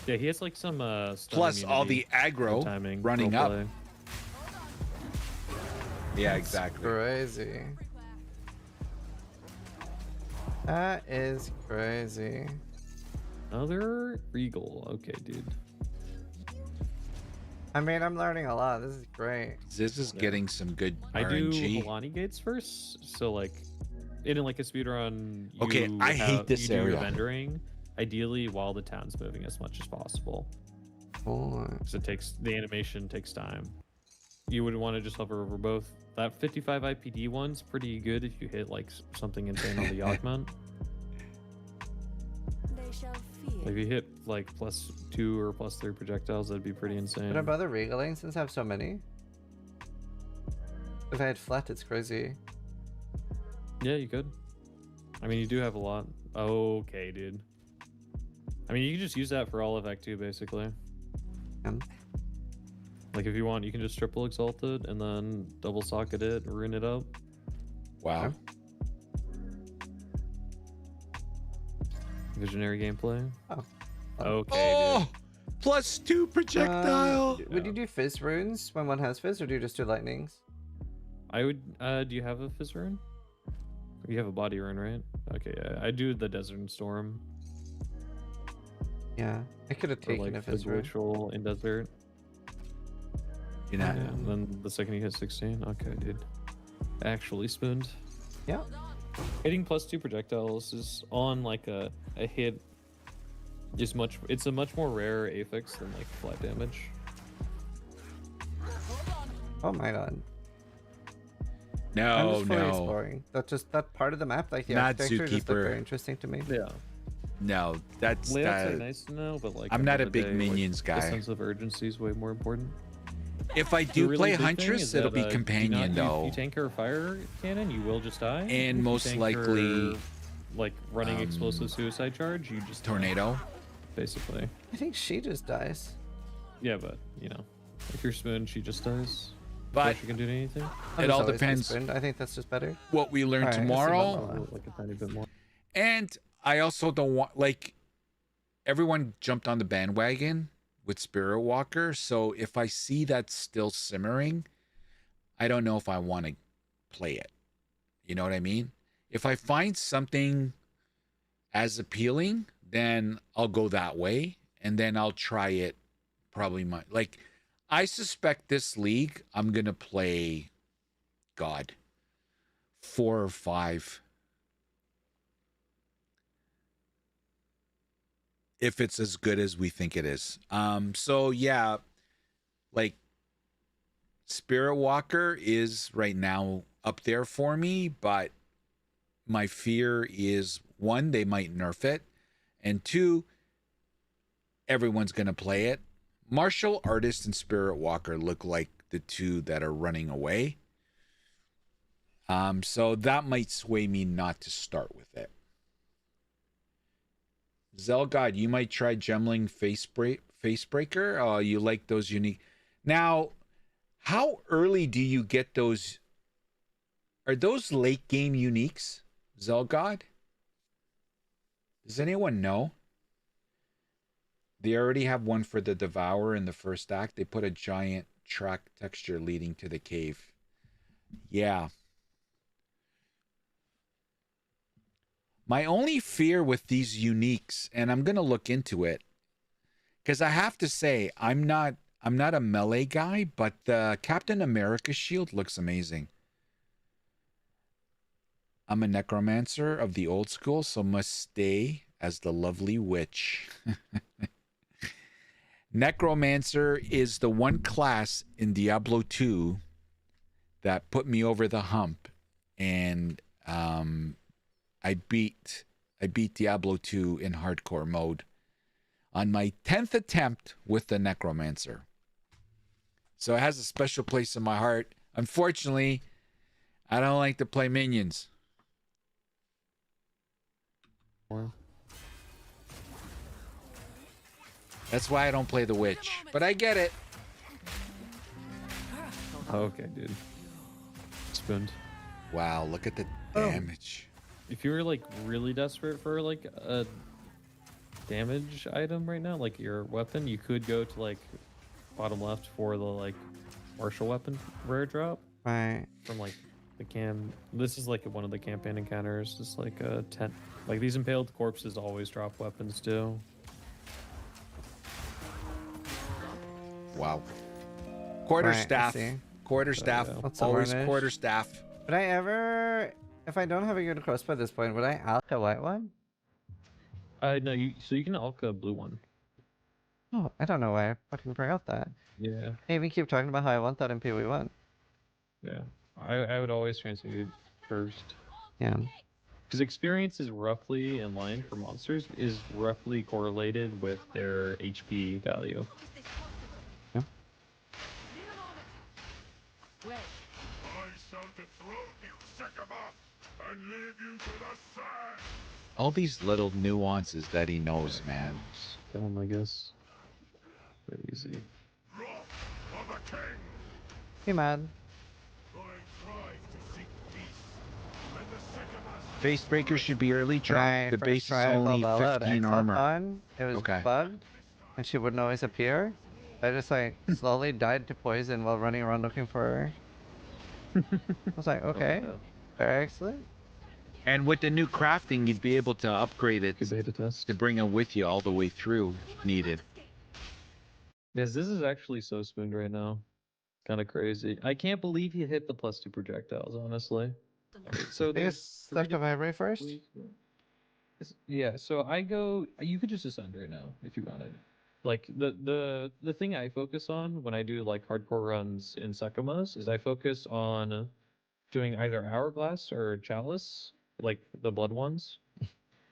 Yeah, he has like some stun
Plus all the
immunity
aggro
timing
running up.
roleplay.
Yeah,
That's
exactly.
Crazy. That is crazy.
Another Regal. Okay, dude.
I mean, I'm learning a lot. This is great.
This is
Yeah.
getting some good
I do
RNG.
Milani gates first, so like in like a speedrun, you
Okay, I hate this
you do your
area.
vendoring ideally while the town's moving as much as possible.
Cool.
Because it takes the animation takes time. You would want to just hover over both. That 55 IPD one's pretty good if you hit like something insane on the Yawgmoth.
They shall fear.
If you hit like +2 or +3 projectiles, that'd be pretty insane.
Should I bother regaling since I have so many? If I had flat, it's crazy.
Yeah, you could. I mean, you do have a lot. Okay, dude. I mean, you can just use that for all of Act 2, basically. Like, if you want, you can just triple exalt it and then double socket it, ruin it up.
Wow.
Visionary gameplay.
Oh.
Okay,
Oh, +2 projectile.
Would you do fizz runes when one has fizz, or do you just do lightnings?
dude. I would. Do you have a fizz rune? You have a body rune, right? Okay, yeah. I do the Desert and Storm.
Yeah, I could have
Or
taken
like
a fizz
the
rune.
Ritual in Desert.
You know,
Yeah, and then the second you hit 16. Okay, dude. Actually spooned.
Yeah.
Hitting +2 projectiles is on like a hit is much. It's a much more rare affix than like flat damage.
Oh my god. I'm
no,
just fully
no,
exploring. That part of the map, like the
Not
architecture, just looked
Zookeeper.
very interesting to me.
Yeah,
no. That's
layouts are
that.
nice to know, but like
I'm
end
not
of
a
the
big
day,
minions
The
guy.
sense of urgency is way more important.
If I
The
do
really
play
big thing
Huntress,
is
it'll
that,
be
do not-
companion
If
though.
you tank or fire cannon, you will just die.
And
If you
most
tank
likely,
or, like running explosive suicide charge, you just die,
Tornado.
basically.
I think she just dies.
Yeah, but you know, if you're spoon, she just dies.
But
she can do anything.
I'm
it
just
all
always
depends
spooned. I think that's just better.
what we learn
Alright, I see
tomorrow.
Mama.
Like a tiny bit more.
And I also don't want, like, everyone jumped on the bandwagon with Spirit Walker. So if I see that still simmering, I don't know if I want to play it. You know what I mean? If I find something as appealing, then I'll go that way. And then I'll try it probably like, I suspect this league, I'm going to play, God, 4 or 5. If it's as good as we think it is. So yeah, like Spirit Walker is right now up there for me, but my fear is 1, they might nerf it, and 2, everyone's gonna play it. Martial Artist and Spirit Walker look like the 2 that are running away. So that might sway me not to start with it. Zelgod, you might try Gemling Facebreaker. Oh, you like those unique. Now, how early do you get those? Are those late game uniques, Zelgod? Does anyone know? They already have one for the Devourer in the first act. They put a giant track texture leading to the cave. Yeah. My only fear with these uniques, and I'm gonna look into it, because I have to say I'm not a melee guy, but the Captain America shield looks amazing. I'm a necromancer of the old school, so must stay as the lovely witch. Necromancer is the one class in Diablo 2 that put me over the hump, and I beat Diablo 2 in hardcore mode on my 10th attempt with the Necromancer. So it has a special place in my heart. Unfortunately, I don't like to play minions. That's why I don't play the witch. But I get it.
Okay, dude. Spooned.
Wow, look at the
Oh.
damage.
If you were like really desperate for like a damage item right now, like your weapon, you could go to like bottom left for the like martial weapon rare drop.
Right.
from like the cam. This is like one of the campaign encounters. It's like a tent. Like these impaled corpses always drop weapons too.
Wow.
Right, I
Quarterstaff.
see.
Quarterstaff.
yeah.
What's up,
Always
Varnish?
quarterstaff.
Would I ever, if I don't have a good crossbow at this point, would I alch a white one?
No, so you can alch a blue one.
Oh, I don't know why I fucking forgot that.
Yeah.
I even keep talking about how I want that in POE1.
Yeah. I would always transmute first.
Yeah.
Because experience is roughly in line for monsters, is roughly correlated with their HP value.
Yeah.
Wait.
I shall dethrone you, Sycamore, and leave you to the sand.
All these little nuances that he knows, man.
Kill him, I guess. Very easy.
Wrath of the king.
Hey, man.
I tried to seek peace, and the Sycamores
Base breaker should be early
When
drop.
I
The
first
base is
tried
only
Valhalla at
15 armor.
XLCon, it was
Okay.
bugged, and she wouldn't always appear. I just like slowly died to poison while running around looking for her. I was like, okay,
yeah.
very excellent.
And with the new crafting, you'd be able to upgrade it
Good beta test.
to bring it with you all the way through if needed.
Yes, this is actually so spooned right now. Kind of crazy. I can't believe he hit the +2 projectiles, honestly. So there's
Biggest
three
stuff of Ivory first?
ways- Yeah, so I go. You could just ascend right now if you wanted. Like the thing I focus on when I do like hardcore runs in Sakamas is I focus on doing either Hourglass or Chalice, like the blood ones,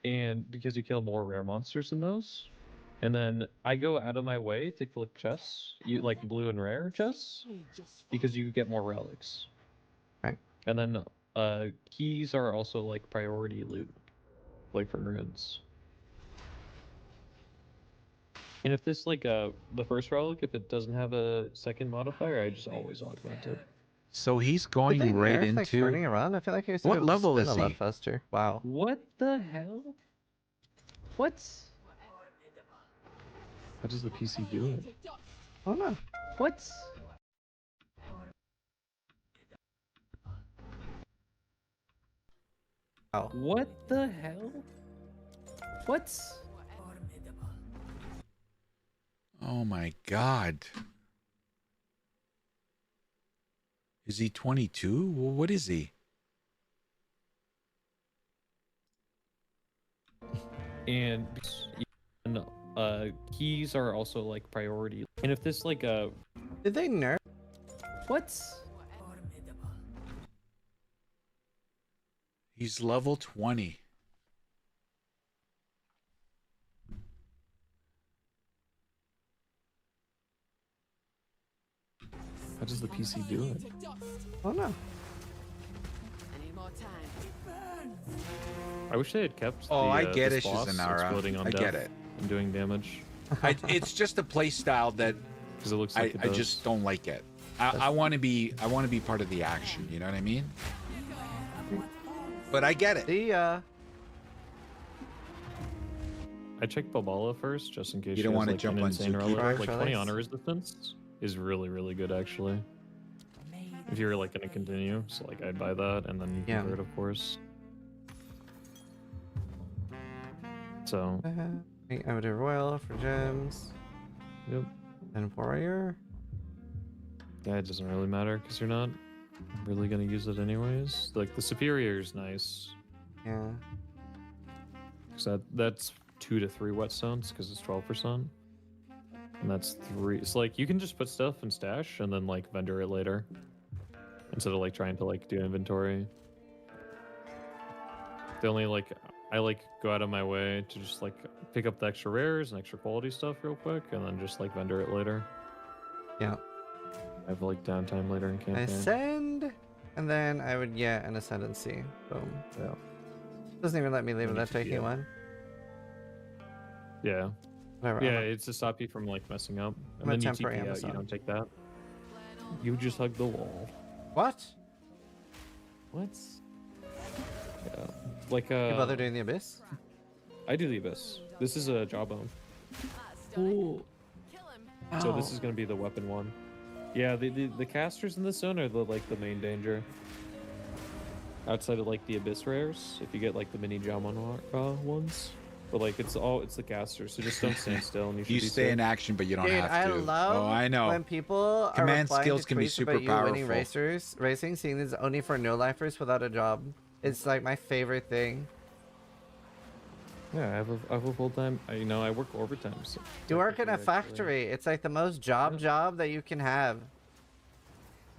and because you kill more rare monsters in those. And then I go out of my way to click chests, you like blue and rare chests, because you get more relics.
Right.
And then keys are also like priority loot, like for runes. And if this like the first relic, if it doesn't have a second modifier, I just always augment it.
So he's
Did
going
they
right
nerf like
into.
turning around? I feel like I used to
What
be able to
level
spin
is
a lot
he?
faster. Wow.
What the hell? What? How does the PC do it?
Oh no.
What?
Wow.
What the hell? What?
Oh my god. Is he 22? Well, what is he?
And keys are also like priority. And if this like
Did they nerf?
what?
He's level 20.
How does the PC do it?
Oh no.
Any more time?
I wish they had kept.
Oh, I get
this
it,
boss
Shizunara.
exploding on
I get
death
it.
and doing damage
It's just a play style that
because it looks
I,
like it
I
does.
just don't like it. I want to be part of the action. You know what I mean? But I get it.
See ya.
I checked Babala first just in case.
You don't
she has,
wanna
like,
jump
an
on
insane
Zookeeper?
relic. Like 20
Relics?
honor resistance is really good actually. If you're like gonna continue, so like I'd buy that and then you
Yeah.
convert, of course. So
I would do Royal for gems.
yep.
And Warrior.
Yeah, it doesn't really matter because you're not really gonna use it anyways. Like the superior is nice
Yeah.
because that's 2 to 3 whetstones because it's 12%, and that's 3. It's like you can just put stuff in stash and then like vendor it later instead of like trying to like do inventory. The only like I like go out of my way to just like pick up the extra rares and extra quality stuff real quick and then just like vendor it later.
Yeah.
I have like downtime later in
I
campaign.
ascend, and then I would get an ascendancy. Boom.
Yeah.
Doesn't even let me leave
And
without
you could
taking
get-
one.
Yeah.
Whatever.
Yeah, it's to stop you from like messing up.
I'm
And
a
then you
temporary
TP out, you
Amazon.
don't take that. You just hug the wall.
What?
What? Yeah. Like
You bother doing the abyss?
I do the abyss. This is a jawbone.
Ooh. Kill him.
So this is gonna be the weapon one. Yeah, the casters in this zone are the main danger. Outside of like the abyss rares, if you get like the mini Jamon ones, but like it's the casters, so just don't stand still and you should
You
be
stay
safe.
in action, but you don't
Dude,
have
I
to.
love
Oh, I know.
when people are
Command
replying
skills
to
can be
tweets
super
about you winning
powerful.
racing, seeing this only for no-lifers without a job. It's like my favorite thing.
Yeah, I have a full time. I work overtime. So
You work in a
technically, actually.
factory. It's like the most job that you can have.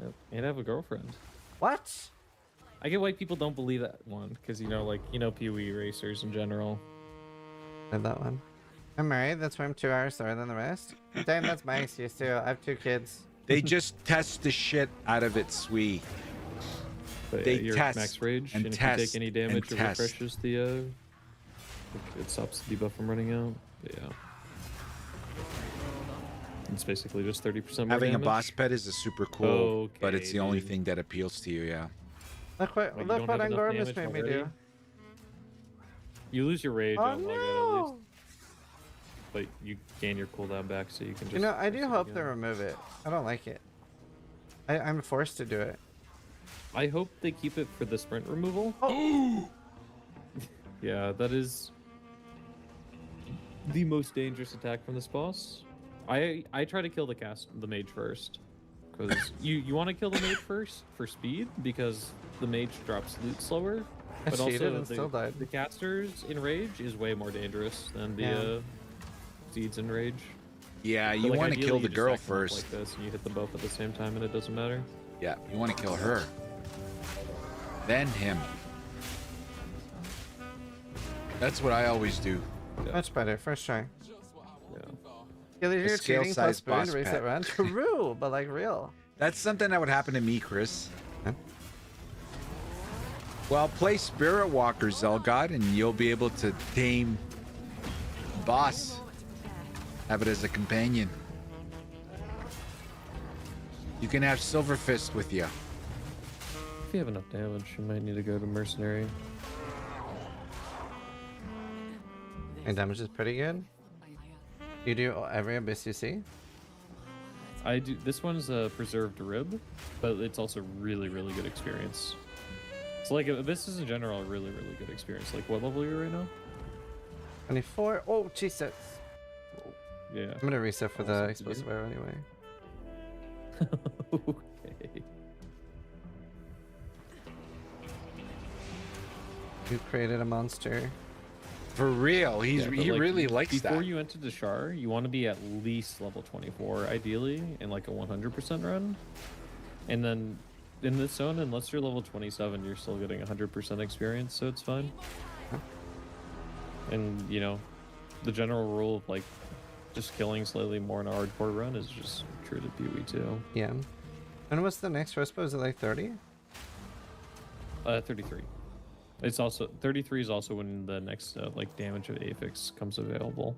Yep. And I have a girlfriend.
What?
I get why people don't believe that one, because POE racers in general.
Did that one. I'm married. That's why I'm 2 hours slower than the rest. Damn, that's my excuse too. I have 2 kids.
They just test the shit out of it, Sweet.
But
They
you're
test
max rage,
and
and if
test
you take any
and
damage, it
test.
refreshes the. It stops the debuff from running out. But yeah. It's basically just 30% more
Having
damage.
a boss pet is a super cool, but it's
Okay,
the only
dude.
thing that appeals to you, yeah.
Look what
Wait, you
look
don't
what
have enough
Angormus
damage
made me
already?
do.
You lose your rage,
Oh
my god, at least.
no!
But you gain your cooldown back, so you can just.
You know, I
press
do
it
hope
again.
they remove it. I don't like it. I'm forced to do it.
I hope they keep it for the sprint removal.
Oh!
Yeah, that is the most dangerous attack from this boss. I try to kill the mage first, because you want to kill the mage first for speed, because the mage drops loot slower.
I
But
cheated
also
and still died.
the casters in rage is way more dangerous than the
Yeah.
seeds in rage.
Yeah,
But,
you
like,
want to
ideally,
kill
you
the
just
girl
stack them up
first.
like this, and you hit them both at the same time, and it doesn't matter.
Yeah, you want to kill her. Then him. That's what I always do.
Much better. First try.
Yeah.
Yeah, you're
scale
cheating
size
plus
boss
spoon, reset
pet.
run. True, but like real.
That's something that would happen to me, Chris.
Huh?
Well, play Spirit Walker, Zelgod, and you'll be able to tame boss. Have it as a companion. You can have Silver Fist with you.
If you have enough damage, you might need to go to mercenary.
And damage is pretty good. You do every abyss you see?
I do. This one's a preserved rib, but it's also really, really good experience. So like this is in general a really, really good experience. Like what level are you right now?
24. Oh, Jesus.
Yeah.
I'm gonna reset for the
Awesome,
explosive
dude.
arrow anyway.
Okay.
You created a monster.
For real,
Yeah, but,
he
like,
really likes
before
that.
you enter the Shar, you want to be at least level 24, ideally, in like a 100% run. And then in this zone, unless you're level 27, you're still getting 100% experience, so it's fine. And the general rule of like just killing slightly more in a hardcore run is just true to PoE too.
Yeah. And what's the next respo? Is it like 30?
33. It's also 33 is also when the next like damage of Aphix comes available.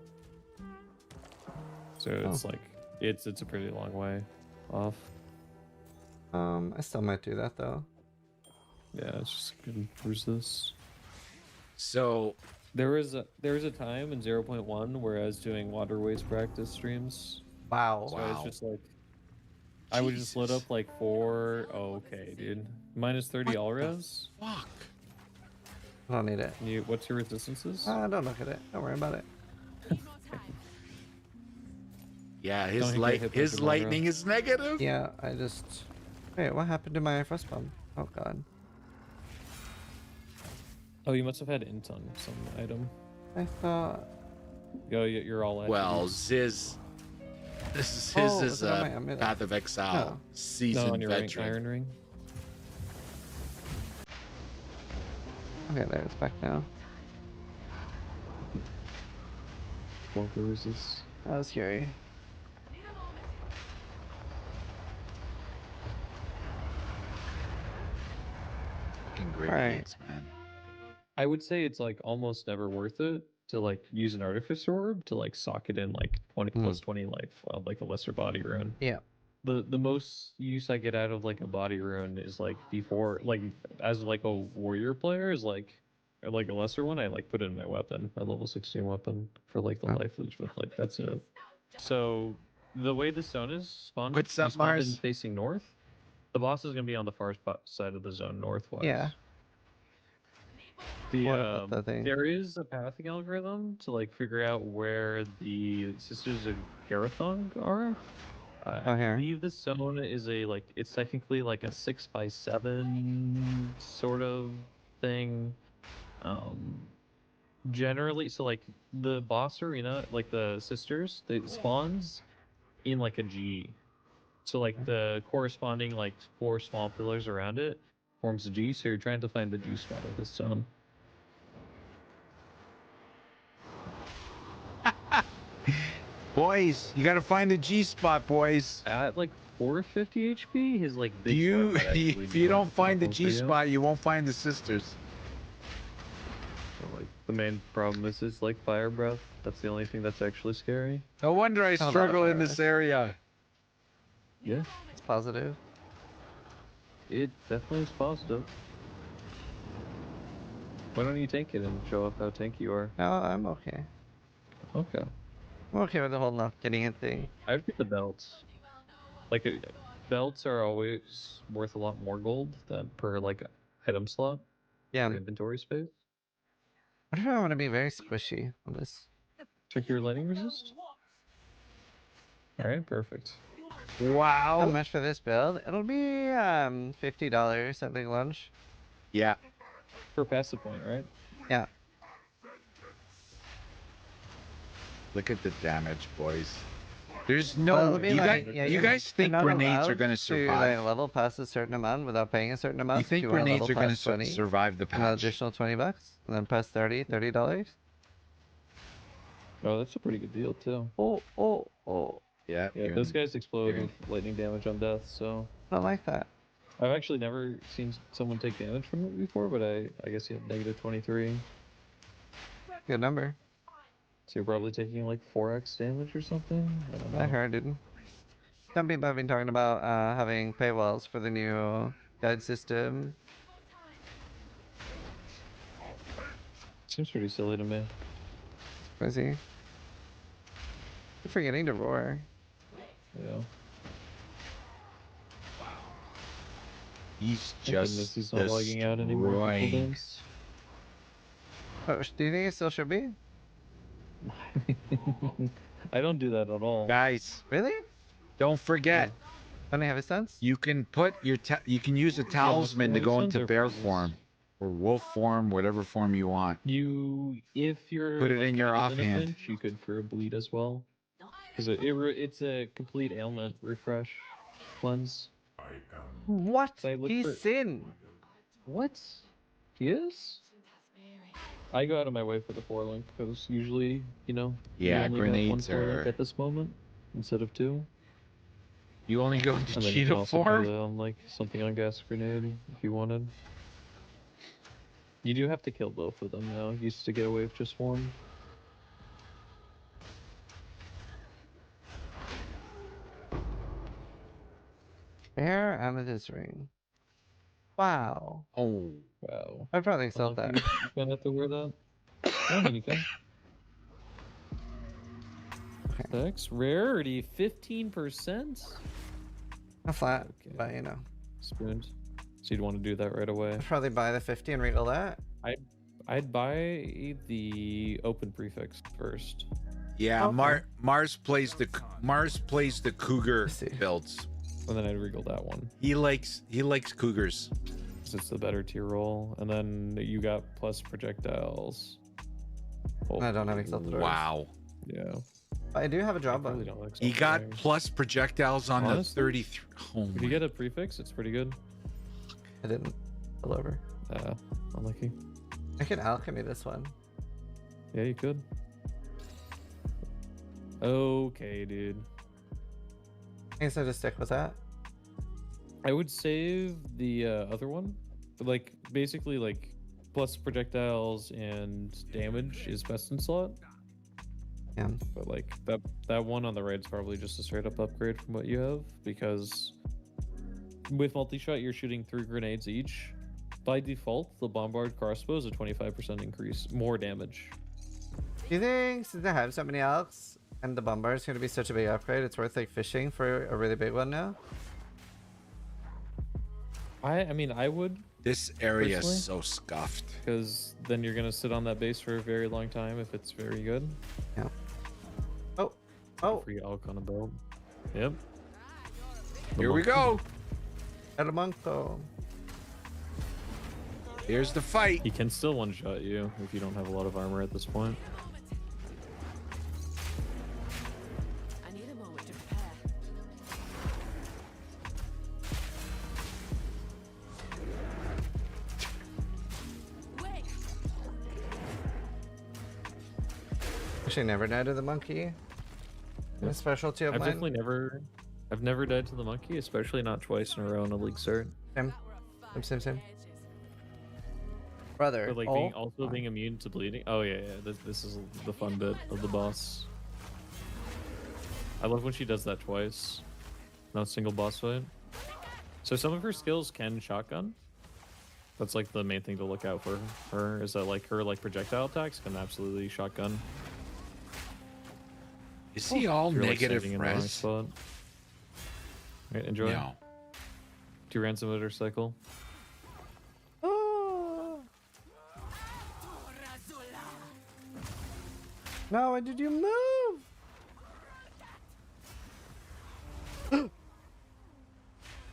So it's like it's a pretty long way off.
I still might do that though.
Yeah, it's just good. Where's this?
So,
There was a time in 0.1 where I was doing waterways practice streams.
Wow.
So I was just like, I would just load
Jesus.
up like 4. Oh, okay, dude. Minus 30 all res.
fuck.
I don't need it.
What's your resistances?
Don't look at it. Don't worry about it.
Yeah,
Don't hit your hit
his
points,
lightning is negative.
Yeah, I just... Wait, what happened to my first bomb? Oh god.
Oh, you must have had int on some item.
I thought...
Yo, you're all
Well,
attributes.
his
Oh,
is
is it on my
a
amulet?
Path of Exile
Oh.
seasoned
No, on your
veteran.
iron ring.
Okay, there, it's back now.
What is this?
That was scary.
Fucking great
Alright.
games, man.
I would say it's like almost never worth it to like use an artificer orb to like sock it in like 20 plus 20 life on like a lesser body rune.
Yeah.
The most use I get out of like a body rune is like before like as like a warrior player is like or like a lesser one I like put it in my weapon, my level 16 weapon for like the
Oh.
life leech, but like that's it. So the way the zone is spawned,
What's
you
up,
spawned
Mars?
in facing north. The boss is gonna be on the far side of the zone, northwest.
Yeah. What about the thing?
There is a pathing algorithm to like figure out where the Sisters of Garathong are.
Oh, here.
I believe this zone is it's technically like a 6x7 sort of thing. Generally, so like the boss arena, like the sisters, it spawns in like a G. So like the corresponding like 4 small pillars around it forms a G. So you're trying to find the G spot of this zone.
Boys, you gotta find the G spot, boys.
At like 450 HP, his like big
You,
sword might actually
if
be
you
more
don't find the
powerful
G
for you.
spot, you won't find the sisters.
So, like the main problem is like fire breath. That's the only thing that's actually scary.
No wonder I
Not a lot of
struggle in
progress.
this area.
Yeah,
It's positive.
it definitely is positive. Why don't you tank it and show off how tanky you are?
No, I'm okay.
Okay.
I'm okay with the whole not getting it thing.
I'd get the belts. Like belts are always worth a lot more gold than per like item slot
Yeah.
or inventory space.
What if I want to be very squishy on this?
Check your lightning resist. All right, perfect.
How
Wow.
much for this build? It'll be $50 at Big Lunch.
Yeah.
For passive point, right?
Yeah.
Look at the damage, boys. There's no.
Well, it'll be
you
like,
guys,
yeah,
you guys
you're
think
not
grenades are
allowed
gonna
to
survive?
like level past a certain amount without paying a certain amount.
You think
if you want to
grenades
level
are gonna
past 20,
survive the
an
patch?
additional $20, and then press $30.
Oh, that's a pretty good deal too.
Oh.
Yeah.
Yeah,
you're
those
gonna-
guys explode
you're
with lightning damage on death, so
I don't like that.
I've actually never seen someone take damage from it before, but I guess you have negative 23.
Good number.
So you're probably taking like 4x damage or something? I don't know.
I heard, dude. Some people have been talking about having paywalls for the new guide system.
Seems pretty silly to me.
Crazy. You're forgetting to roar.
Yeah.
He's
Thank goodness
just
he's not logging out anymore for full
destroying.
games.
Oh, do you think it still should be?
I don't do that at all.
Guys,
Really?
don't forget.
Don't they have a sense?
You can put your you can use a talisman to go
Stones
into
or
bear
freezes?
form or wolf form, whatever form you want.
If you're
Put it
like,
in your
gonna get in a
offhand.
pinch, you could for a bleed as well. Because it's a complete ailment refresh cleanse.
What?
So I look
He's
for-
sin.
What? He is? I go out of my way for the 4 link because usually, you
Yeah,
only got 1
grenades
4 link
are.
at this moment instead of 2.
You only go into
And then you can
cheetah
also put
form.
it on like something on gas grenade if you wanted. You do have to kill both of them now. Used to get away with just one.
Fair amethyst ring. Wow.
Oh,
Wow.
I'd probably sell
Unlucky
that.
you kind of have to wear that. Yeah, I mean, you can. Dex rarity 15%.
A flat,
Okay.
but you know.
Spooned. So you'd want to do that right away.
I'd probably buy the 50 and regal that.
I'd buy the open prefix first.
yeah.
Okay.
Mars plays the cougar
Let's see.
builds.
And then I'd regal that one.
He likes cougars.
Because it's the better tier roll. And then you got plus projectiles.
I don't have exalted orders.
Wow.
Yeah.
I do have a
I
job
probably
on.
don't like
He
Exalted
got
Orders.
plus projectiles on
Honestly?
the 33. Oh
If
my.
you get a prefix, it's pretty good.
I didn't. All over.
Unlucky.
I could alchemy this one.
Yeah, you could. Okay, dude.
I guess I'll just stick with that.
I would save the other one. But, like, basically, like, plus projectiles and damage is best in slot.
Yeah.
But, like, that one on the right is probably just a straight up upgrade from what you have. Because with multi-shot, you're shooting 3 grenades each. By default, the bombard crossbow is a 25% increase, more damage.
Do you think since I have so many elks, And the bombard is going to be such a big upgrade. It's worth like fishing for a really big one now.
I mean, I would,
This area
Personally?
is so scuffed.
because then you're gonna sit on that base for a very long time if it's very good.
Yeah. Oh. Oh.
Free elk on a build. Yep. The
Here we
monkey.
go.
El Monco.
Here's the fight.
He can still one-shot you if you don't have a lot of armor at this point.
I need a moment to prepare. Wait.
Actually, never died to the monkey. A specialty of
I've
mine.
I've never died to the monkey, especially not twice in a row in a league start.
Same. Same. Brother.
But like being immune to bleeding. Oh yeah. This is the fun bit of the boss. I love when she does that twice. Not a single boss fight. So some of her skills can shotgun. That's like the main thing to look out for her, is that like her like projectile attacks can absolutely shotgun.
Is he all
If you're, like,
negative
standing in the wrong
res?
spot. Right, enjoy.
No.
Do you ransom motorcycle?
Oh. No, why did you move?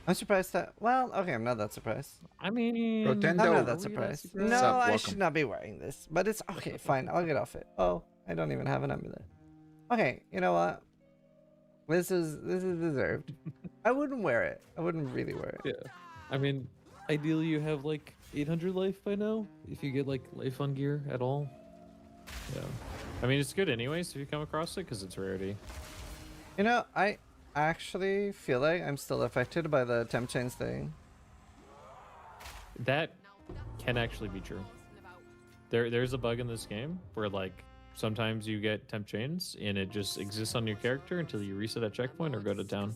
I'm surprised that. Well, okay, I'm not that surprised.
I mean,
Rotendo.
I'm
No,
not that surprised. No,
Sup,
I
welcome.
should not be wearing this, but it's okay. Fine, I'll get off it. Oh, I don't even have an amulet. Okay, you know what? This is deserved. I wouldn't wear it. I wouldn't really wear it.
Yeah. I mean, ideally you have like 800 life by now, if you get like life on gear at all. Yeah. I mean, it's good anyways if you come across it, because it's rarity.
You know, I actually feel like I'm still affected by the temp chains thing.
That can actually be true. There's a bug in this game where like sometimes you get temp chains and it just exists on your character until you reset a checkpoint or go to town,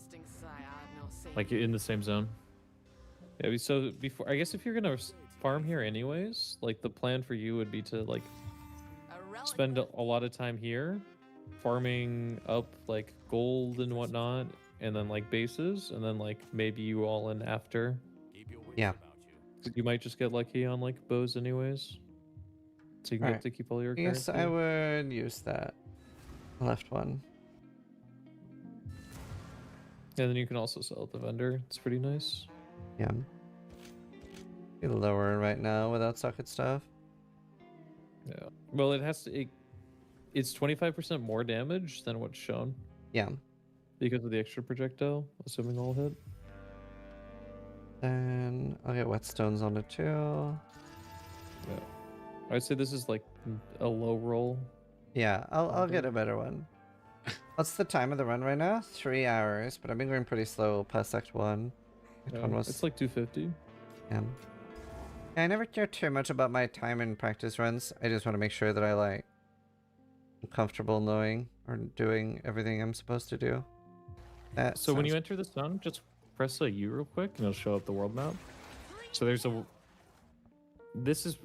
like in the same zone. Yeah. So before, I guess if you're gonna farm here anyways, like the plan for you would be to like spend a lot of time here farming up like gold and whatnot, and then like bases, and then like maybe you all in after.
Yeah.
You might just get lucky on like bows anyways, so you can
Alright.
get to keep all your
Yes, I
currency.
would use that left one.
And then you can also sell at the vendor. It's pretty nice.
Yeah. Be lower right now without socket stuff.
Yeah. Well, it has to. It's 25% more damage than what's shown
Yeah.
because of the extra projectile, assuming all hit.
Then I'll get whetstones on it too.
Yeah. I'd say this is like a low roll.
Yeah, I'll get a better one. What's the time of the run right now? 3 hours, but I've been going pretty slow past Act 1. Act 1 was...
It's like 250.
Yeah. I never care too much about my time in practice runs. I just want to make sure that I like I'm comfortable knowing or doing everything I'm supposed to do. That
So when you
sounds-
enter the sun, just press a U real quick and it'll show up the world map. So there's a. This is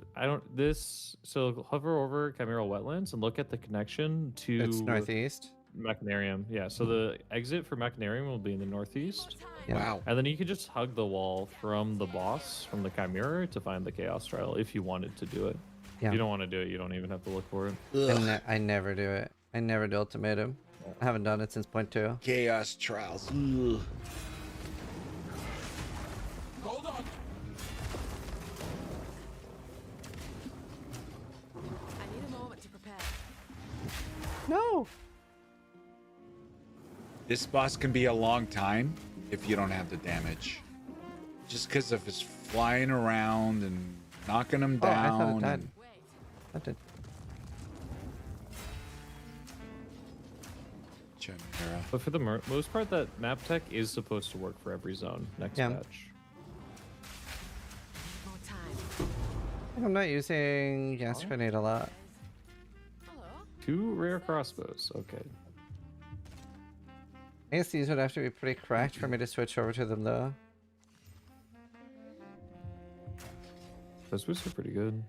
so hover over Chimeral Wetlands and look at the connection to
It's northeast.
Machinarium. Yeah, so the exit for Machinarium will be in the northeast.
Yeah.
Wow.
And then you can just hug the wall from the boss, from the Chimera, to find the Chaos Trial if you wanted to do it.
Yeah.
If you don't want to do it, you don't even have to look for it.
I never do it. I never do ultimatum. I haven't done it since point 2.
Chaos trials.
Hold on.
I need a moment to prepare.
No.
This boss can be a long time if you don't have the damage. Just because of his flying around and knocking him
Oh, I
down.
thought it died.
and-
Wait.
That did.
Chimera.
But for the most part, that map tech is supposed to work for every zone next
Yeah.
patch.
More time.
I think I'm not using gas grenade a lot.
Hello.
2 rare crossbows. Okay.
I guess these would have to be pretty cracked for me to switch over to them though.
Those boosts are pretty good.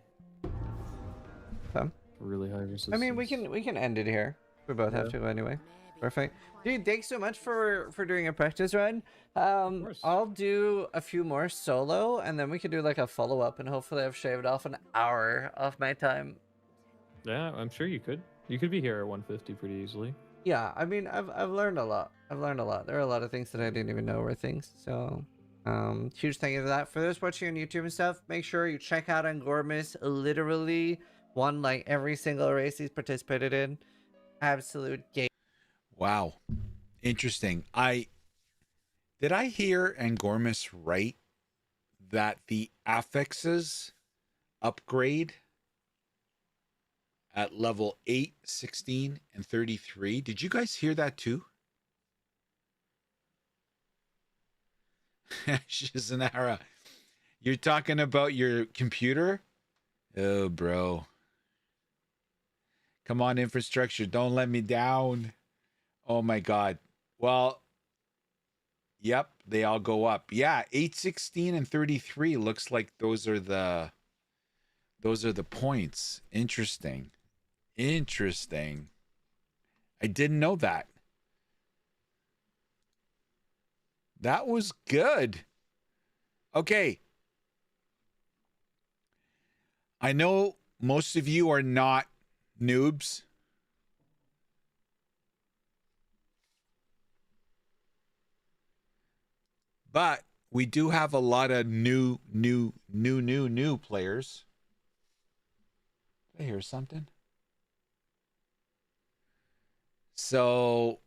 Okay.
Really high resistance.
I mean, we can end it here. We both have to go anyway. Perfect. Dude, thanks so much for doing a practice run. I'll do a few more solo, and then we can do like a follow-up, and hopefully I've shaved off an hour of my time.
Yeah, I'm sure you could. You could be here at 150 pretty easily.
Yeah, I mean, I've learned a lot. I've learned a lot. There are a lot of things that I didn't even know were things. So, huge thank you for that. For those watching on YouTube and stuff, make sure you check out Angormus. Literally won like every single race he's participated in. Absolute game.
Wow. Interesting. Did I hear Angormus right that the affixes upgrade at level 8, 16, and 33? Did you guys hear that too? Shizanara, you're talking about your computer? Oh, bro. Come on, infrastructure. Don't let me down. Oh my God. Well, yep, they all go up. Yeah, 8, 16, and 33 looks like those are the points. Interesting. Interesting. I didn't know that. That was good. Okay. I know most of you are not noobs. But we do have a lot of new players. Did I hear something? So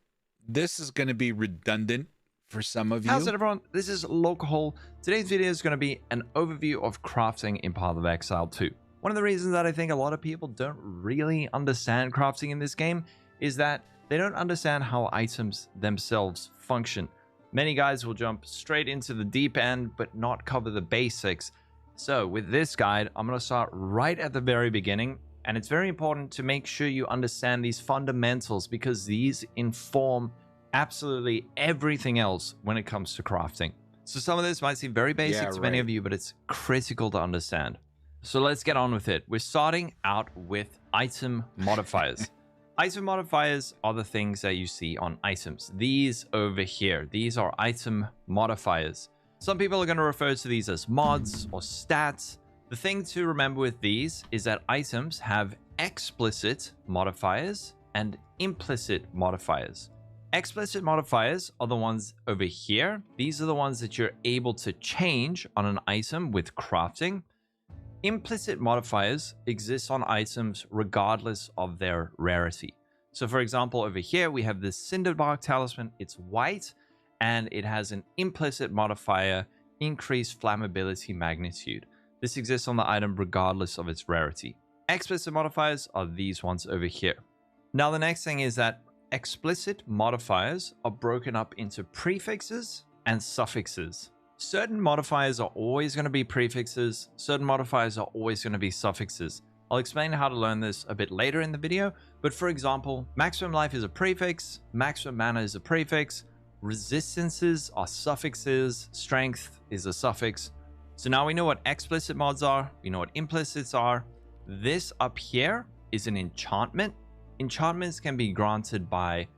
this is going to be redundant for some of you.
How's it, everyone? This is Local. Today's video is going to be an overview of crafting in Path of Exile 2. One of the reasons that I think a lot of people don't really understand crafting in this game is that they don't understand how items themselves function. Many guys will jump straight into the deep end but not cover the basics. So with this guide, I'm going to start right at the very beginning, and it's very important to make sure you understand these fundamentals because these inform absolutely everything else when it comes to crafting. So some of this might seem very basic to many of you, but it's critical to understand. So let's get on with it. We're starting out with item modifiers. Item modifiers are the things that you see on items. These over here, these are item modifiers. Some people are going to refer to these as mods or stats. The thing to remember with these is that items have explicit modifiers and implicit modifiers. Explicit modifiers are the ones over here. These are the ones that you're able to change on an item with crafting. Implicit modifiers exist on items regardless of their rarity. So for example, over here we have this Cinderbark Talisman. It's white and it has an implicit modifier, increased flammability magnitude. This exists on the item regardless of its rarity. Explicit modifiers are these ones over here. Now the next thing is that explicit modifiers are broken up into prefixes and suffixes. Certain modifiers are always going to be prefixes, certain modifiers are always going to be suffixes. I'll explain how to learn this a bit later in the video, but for example, maximum life is a prefix, maximum mana is a prefix, resistances are suffixes, strength is a suffix. So now we know what explicit mods are, we know what implicits are. This up here is an enchantment. Enchantments can be granted by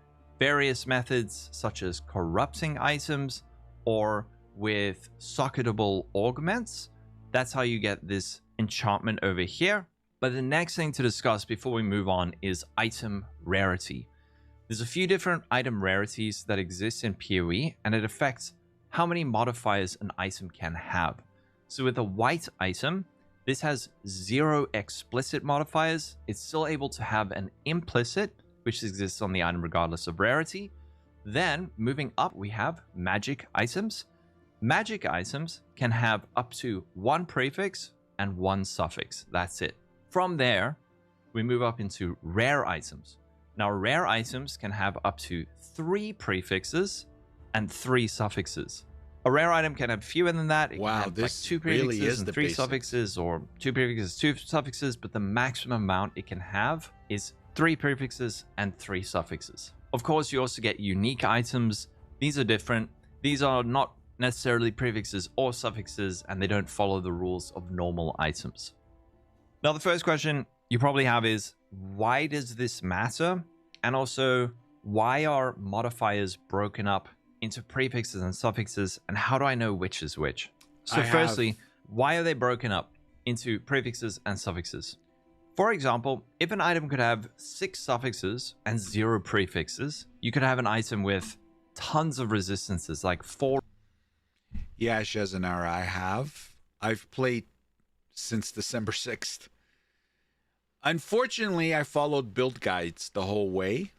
various methods such as corrupting items or with socketable augments. That's how you get this enchantment over here. But the next thing to discuss before we move on is item rarity. There's a few different item rarities that exist in PoE, and it affects how many modifiers an item can have. So with a white item, this has 0 explicit modifiers. It's still able to have an implicit, which exists on the item regardless of rarity. Then moving up, we have magic items. Magic items can have up to 1 prefix and 1 suffix. That's it. From there, we move up into rare items. Now, rare items can have up to 3 prefixes and 3 suffixes. A rare item can have fewer than that. It
Wow,
can have
this
like 2 prefixes
really is
and
the
3
basics.
suffixes, or 2 prefixes, 2 suffixes, but the maximum amount it can have is 3 prefixes and 3 suffixes. Of course, you also get unique items. These are different. These are not necessarily prefixes or suffixes, and they don't follow the rules of normal items. Now, the first question you probably have is, why does this matter? and also why are modifiers broken up into prefixes and suffixes, and how do I know which is which? So firstly, why are they broken up into prefixes and suffixes? For example, if an item could have 6 suffixes and 0 prefixes, you could have an item with tons of resistances, like 4.
Yeah, Shazanara, I have. I've played since December 6th. Unfortunately, I followed build guides the whole way,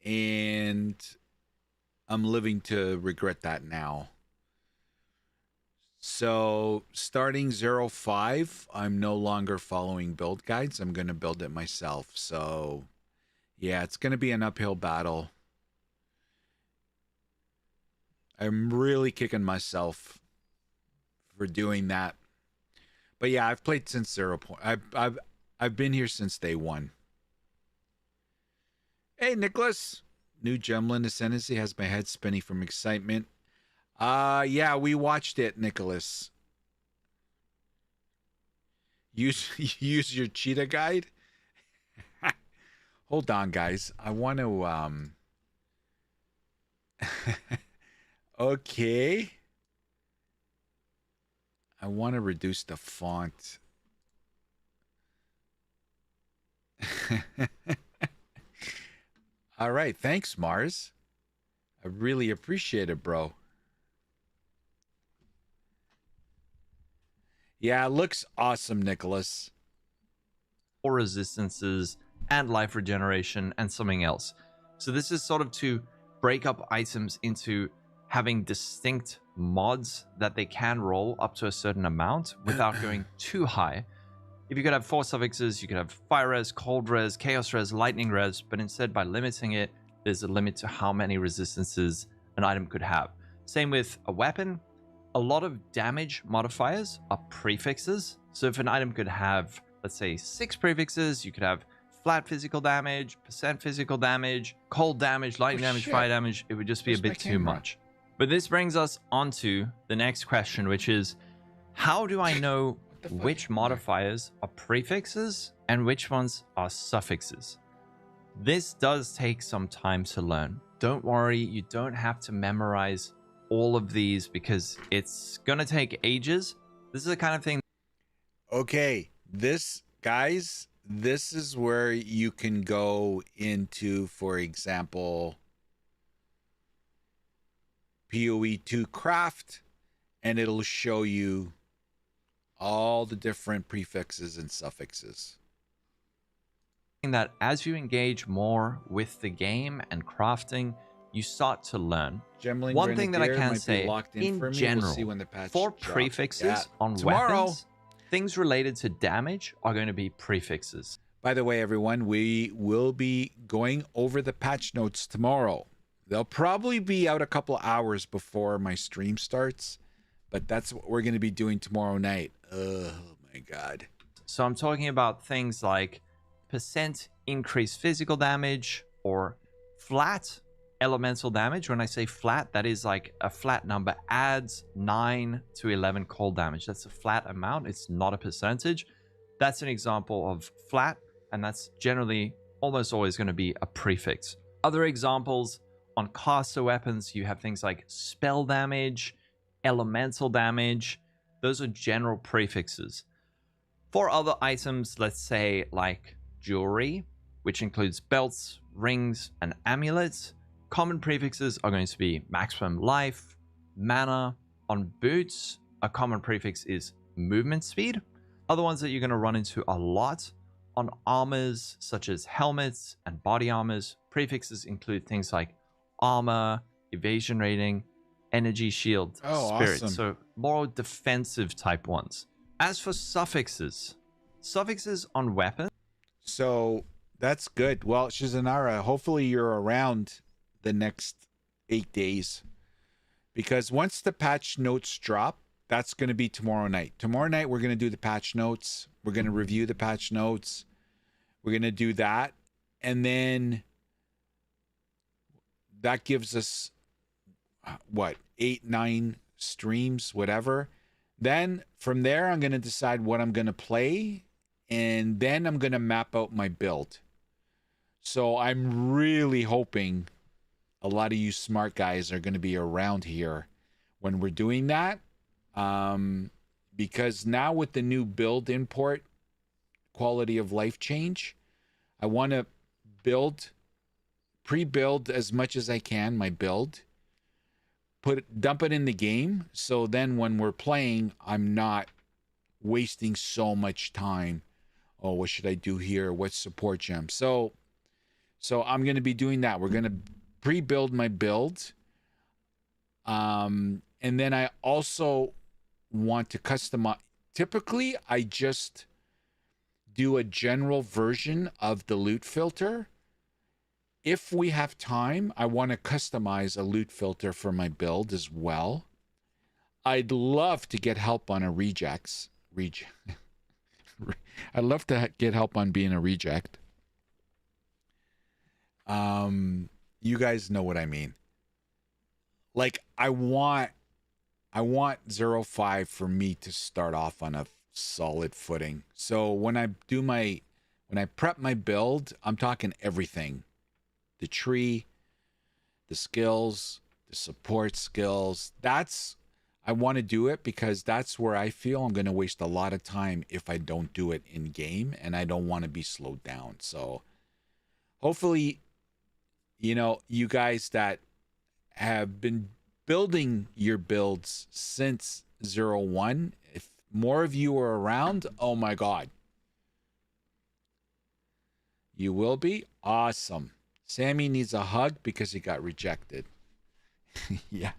and I'm living to regret that now. So starting 05, I'm no longer following build guides. I'm going to build it myself. So yeah, it's going to be an uphill battle. I'm really kicking myself for doing that. But yeah, I've played since 0 point. I've been here since day 1. Hey, Nicholas. New Gemlin Ascendancy has my head spinning from excitement. Yeah, we watched it, Nicholas. Use your cheetah guide. Hold on, guys. I want to okay. I want to reduce the font. All right, thanks, Mars. I really appreciate it, bro. Yeah, it looks awesome, Nicholas.
Or resistances and life regeneration and something else. So this is sort of to break up items into having distinct mods that they can roll up to a certain amount without going too high. If you could have 4 suffixes, you could have fire res, cold res, chaos res, lightning res, but instead by limiting it, there's a limit to how many resistances an item could have. Same with a weapon. A lot of damage modifiers are prefixes. So if an item could have, let's say, 6 prefixes, you could have flat physical damage, percent physical damage, cold damage, lightning damage,
shit.
fire damage. It would just be a bit too much. But this brings us on to the next question, which is, how do I know which modifiers are prefixes and which ones are suffixes? This does take some time to learn. Don't worry, you don't have to memorize all of these because it's gonna take ages. This is the kind of thing.
Okay, this, guys, this is where you can go into, for example, POE 2 craft, and it'll show you all the different prefixes and suffixes.
That as you engage more with the game and crafting, you start to learn.
Gemlin
One thing that I
Grenadier
can
might be
say,
locked
in
for me.
general,
We'll see when the patch
for
drops.
prefixes
Yeah,
on
tomorrow.
weapons, things related to damage are going to be prefixes.
By the way, everyone, we will be going over the patch notes tomorrow. They'll probably be out a couple hours before my stream starts, but that's what we're going to be doing tomorrow night. Oh my god.
So I'm talking about things like percent increased physical damage or flat elemental damage. When I say flat, that is like a flat number adds 9 to 11 cold damage. That's a flat amount. It's not a percentage. That's an example of flat, and that's generally almost always going to be a prefix. Other examples on caster weapons, you have things like spell damage, elemental damage. Those are general prefixes. For other items, let's say like jewelry, which includes belts, rings, and amulets, common prefixes are going to be maximum life, mana. On boots, a common prefix is movement speed. Other ones that you're going to run into a lot on armors, such as helmets and body armors, prefixes include things like armor, evasion rating, energy shield, spirit.
Awesome.
So more defensive type ones. As for suffixes, suffixes on weapons.
So that's good. Well, Shizanara, hopefully you're around the next 8 days, because once the patch notes drop, that's going to be tomorrow night. Tomorrow night, we're going to do the patch notes. We're going to review the patch notes. We're going to do that. And then that gives us, what, 8, 9 streams, whatever. Then from there, I'm going to decide what I'm going to play. And then I'm going to map out my build. So I'm really hoping a lot of you smart guys are going to be around here when we're doing that. Because now with the new build import quality of life change, I want to pre-build as much as I can my build, dump it in the game, so then when we're playing, I'm not wasting so much time. Oh, what should I do here? What support gem? So I'm going to be doing that. We're going to pre-build my build. And then I also want to customize. Typically, I just do a general version of the loot filter. If we have time, I want to customize a loot filter for my build as well. I'd love to get help on a rejects. I'd love to get help on being a reject. You guys know what I mean. Like, I want 05 for me to start off on a solid footing. So when I prep my build, I'm talking everything. The tree, the skills, the support skills. I want to do it because that's where I feel I'm going to waste a lot of time if I don't do it in game, and I don't want to be slowed down. So hopefully, you guys that have been building your builds since 01, if more of you are around, oh my God. You will be awesome. Sammy needs a hug because he got rejected. Yeah.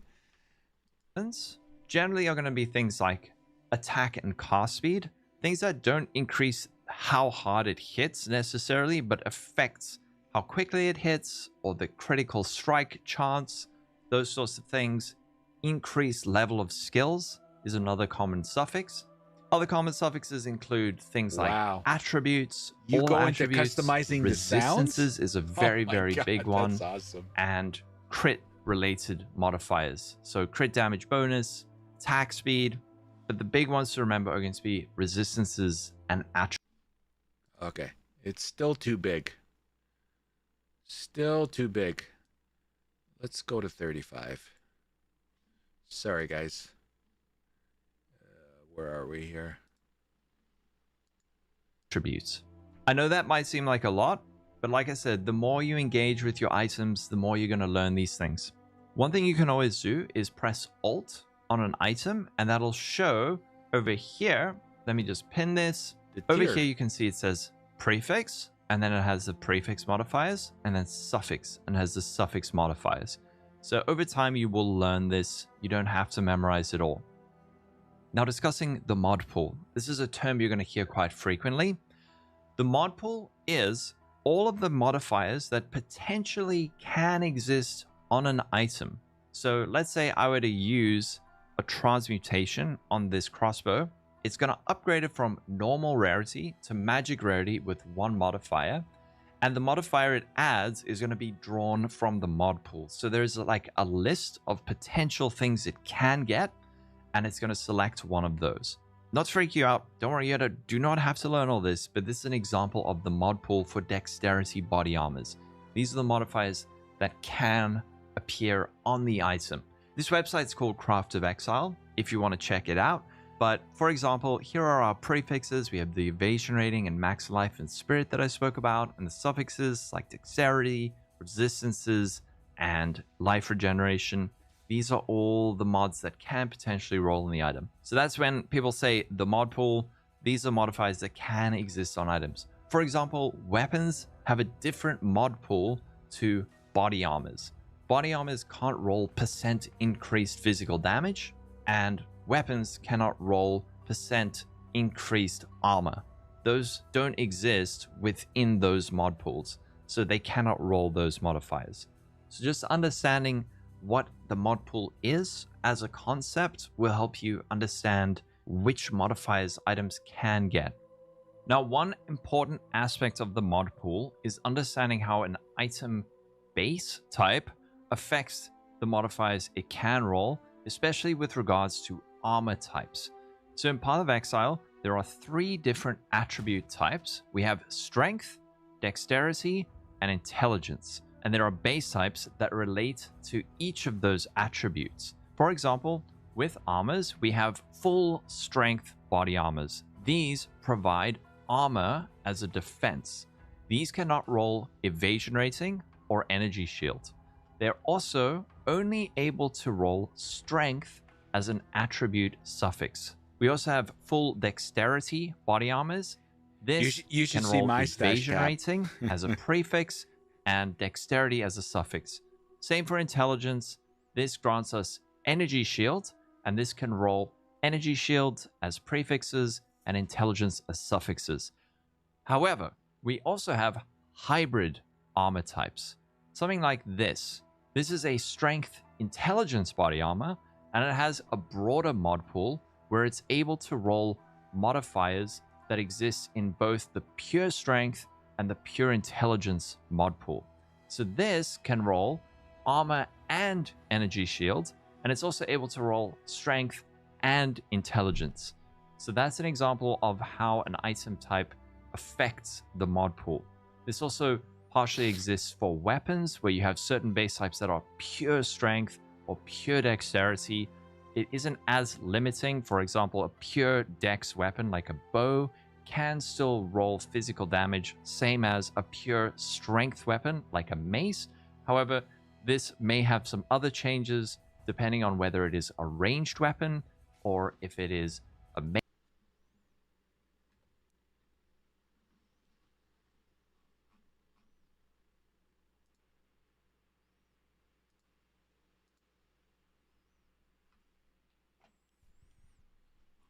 Generally are going to be things like attack and cast speed, things that don't increase how hard it hits necessarily, but affects how quickly it hits or the critical strike chance, those sorts of things. Increased level of skills is another common suffix. Other common suffixes include things like attributes.
You
all
go
attributes,
into customizing the sounds?
resistances is a very, very
God,
big one.
That's awesome.
And crit related modifiers. So crit damage bonus, attack speed, but the big ones to remember are going to be resistances and attributes.
Okay. It's still too big. Still too big. Let's go to 35. Sorry, guys. Where are we here?
Attributes. I know that might seem like a lot, but like I said, the more you engage with your items, the more you're going to learn these things. One thing you can always do is press Alt on an item, and that'll show over here. Let me just pin this. Over here, you can see it says prefix, and then it has the prefix modifiers, and then suffix, and has the suffix modifiers. So over time, you will learn this. You don't have to memorize it all. Now, discussing the mod pool. This is a term you're going to hear quite frequently. The mod pool is all of the modifiers that potentially can exist on an item. So let's say I were to use a transmutation on this crossbow. It's going to upgrade it from normal rarity to magic rarity with one modifier. And the modifier it adds is going to be drawn from the mod pool. So there's like a list of potential things it can get, and it's going to select one of those. Not to freak you out, don't worry, you do not have to learn all this, but this is an example of the mod pool for dexterity body armors. These are the modifiers that can appear on the item. This website's called Craft of Exile, if you want to check it out. But for example, here are our prefixes. We have the evasion rating and max life and spirit that I spoke about, and the suffixes like dexterity, resistances, and life regeneration. These are all the mods that can potentially roll in the item. So that's when people say the mod pool, these are modifiers that can exist on items. For example, weapons have a different mod pool to body armors. Body armors can't roll percent increased physical damage, and weapons cannot roll percent increased armor. Those don't exist within those mod pools, so they cannot roll those modifiers. So just understanding what the mod pool is as a concept will help you understand which modifiers items can get. Now, one important aspect of the mod pool is understanding how an item base type affects the modifiers it can roll, especially with regards to armor types. So in Path of Exile, there are 3 different attribute types. We have strength, dexterity, and intelligence. And there are base types that relate to each of those attributes. For example, with armors, we have full strength body armors. These provide armor as a defense. These cannot roll evasion rating or energy shield. They're also only able to roll strength as an attribute suffix. We also have full dexterity body armors. This
you should
can
see
roll
my stash
evasion
tab.
rating as a prefix and dexterity as a suffix. Same for intelligence. This grants us energy shield, and this can roll energy shield as prefixes and intelligence as suffixes. However, we also have hybrid armor types. Something like this. This is a strength intelligence body armor, and it has a broader mod pool where it's able to roll modifiers that exist in both the pure strength and the pure intelligence mod pool. So this can roll armor and energy shield, and it's also able to roll strength and intelligence. So that's an example of how an item type affects the mod pool. This also partially exists for weapons, where you have certain base types that are pure strength or pure dexterity. It isn't as limiting. For example, a pure dex weapon like a bow can still roll physical damage, same as a pure strength weapon like a mace. However, this may have some other changes depending on whether it is a ranged weapon or if it is a mace.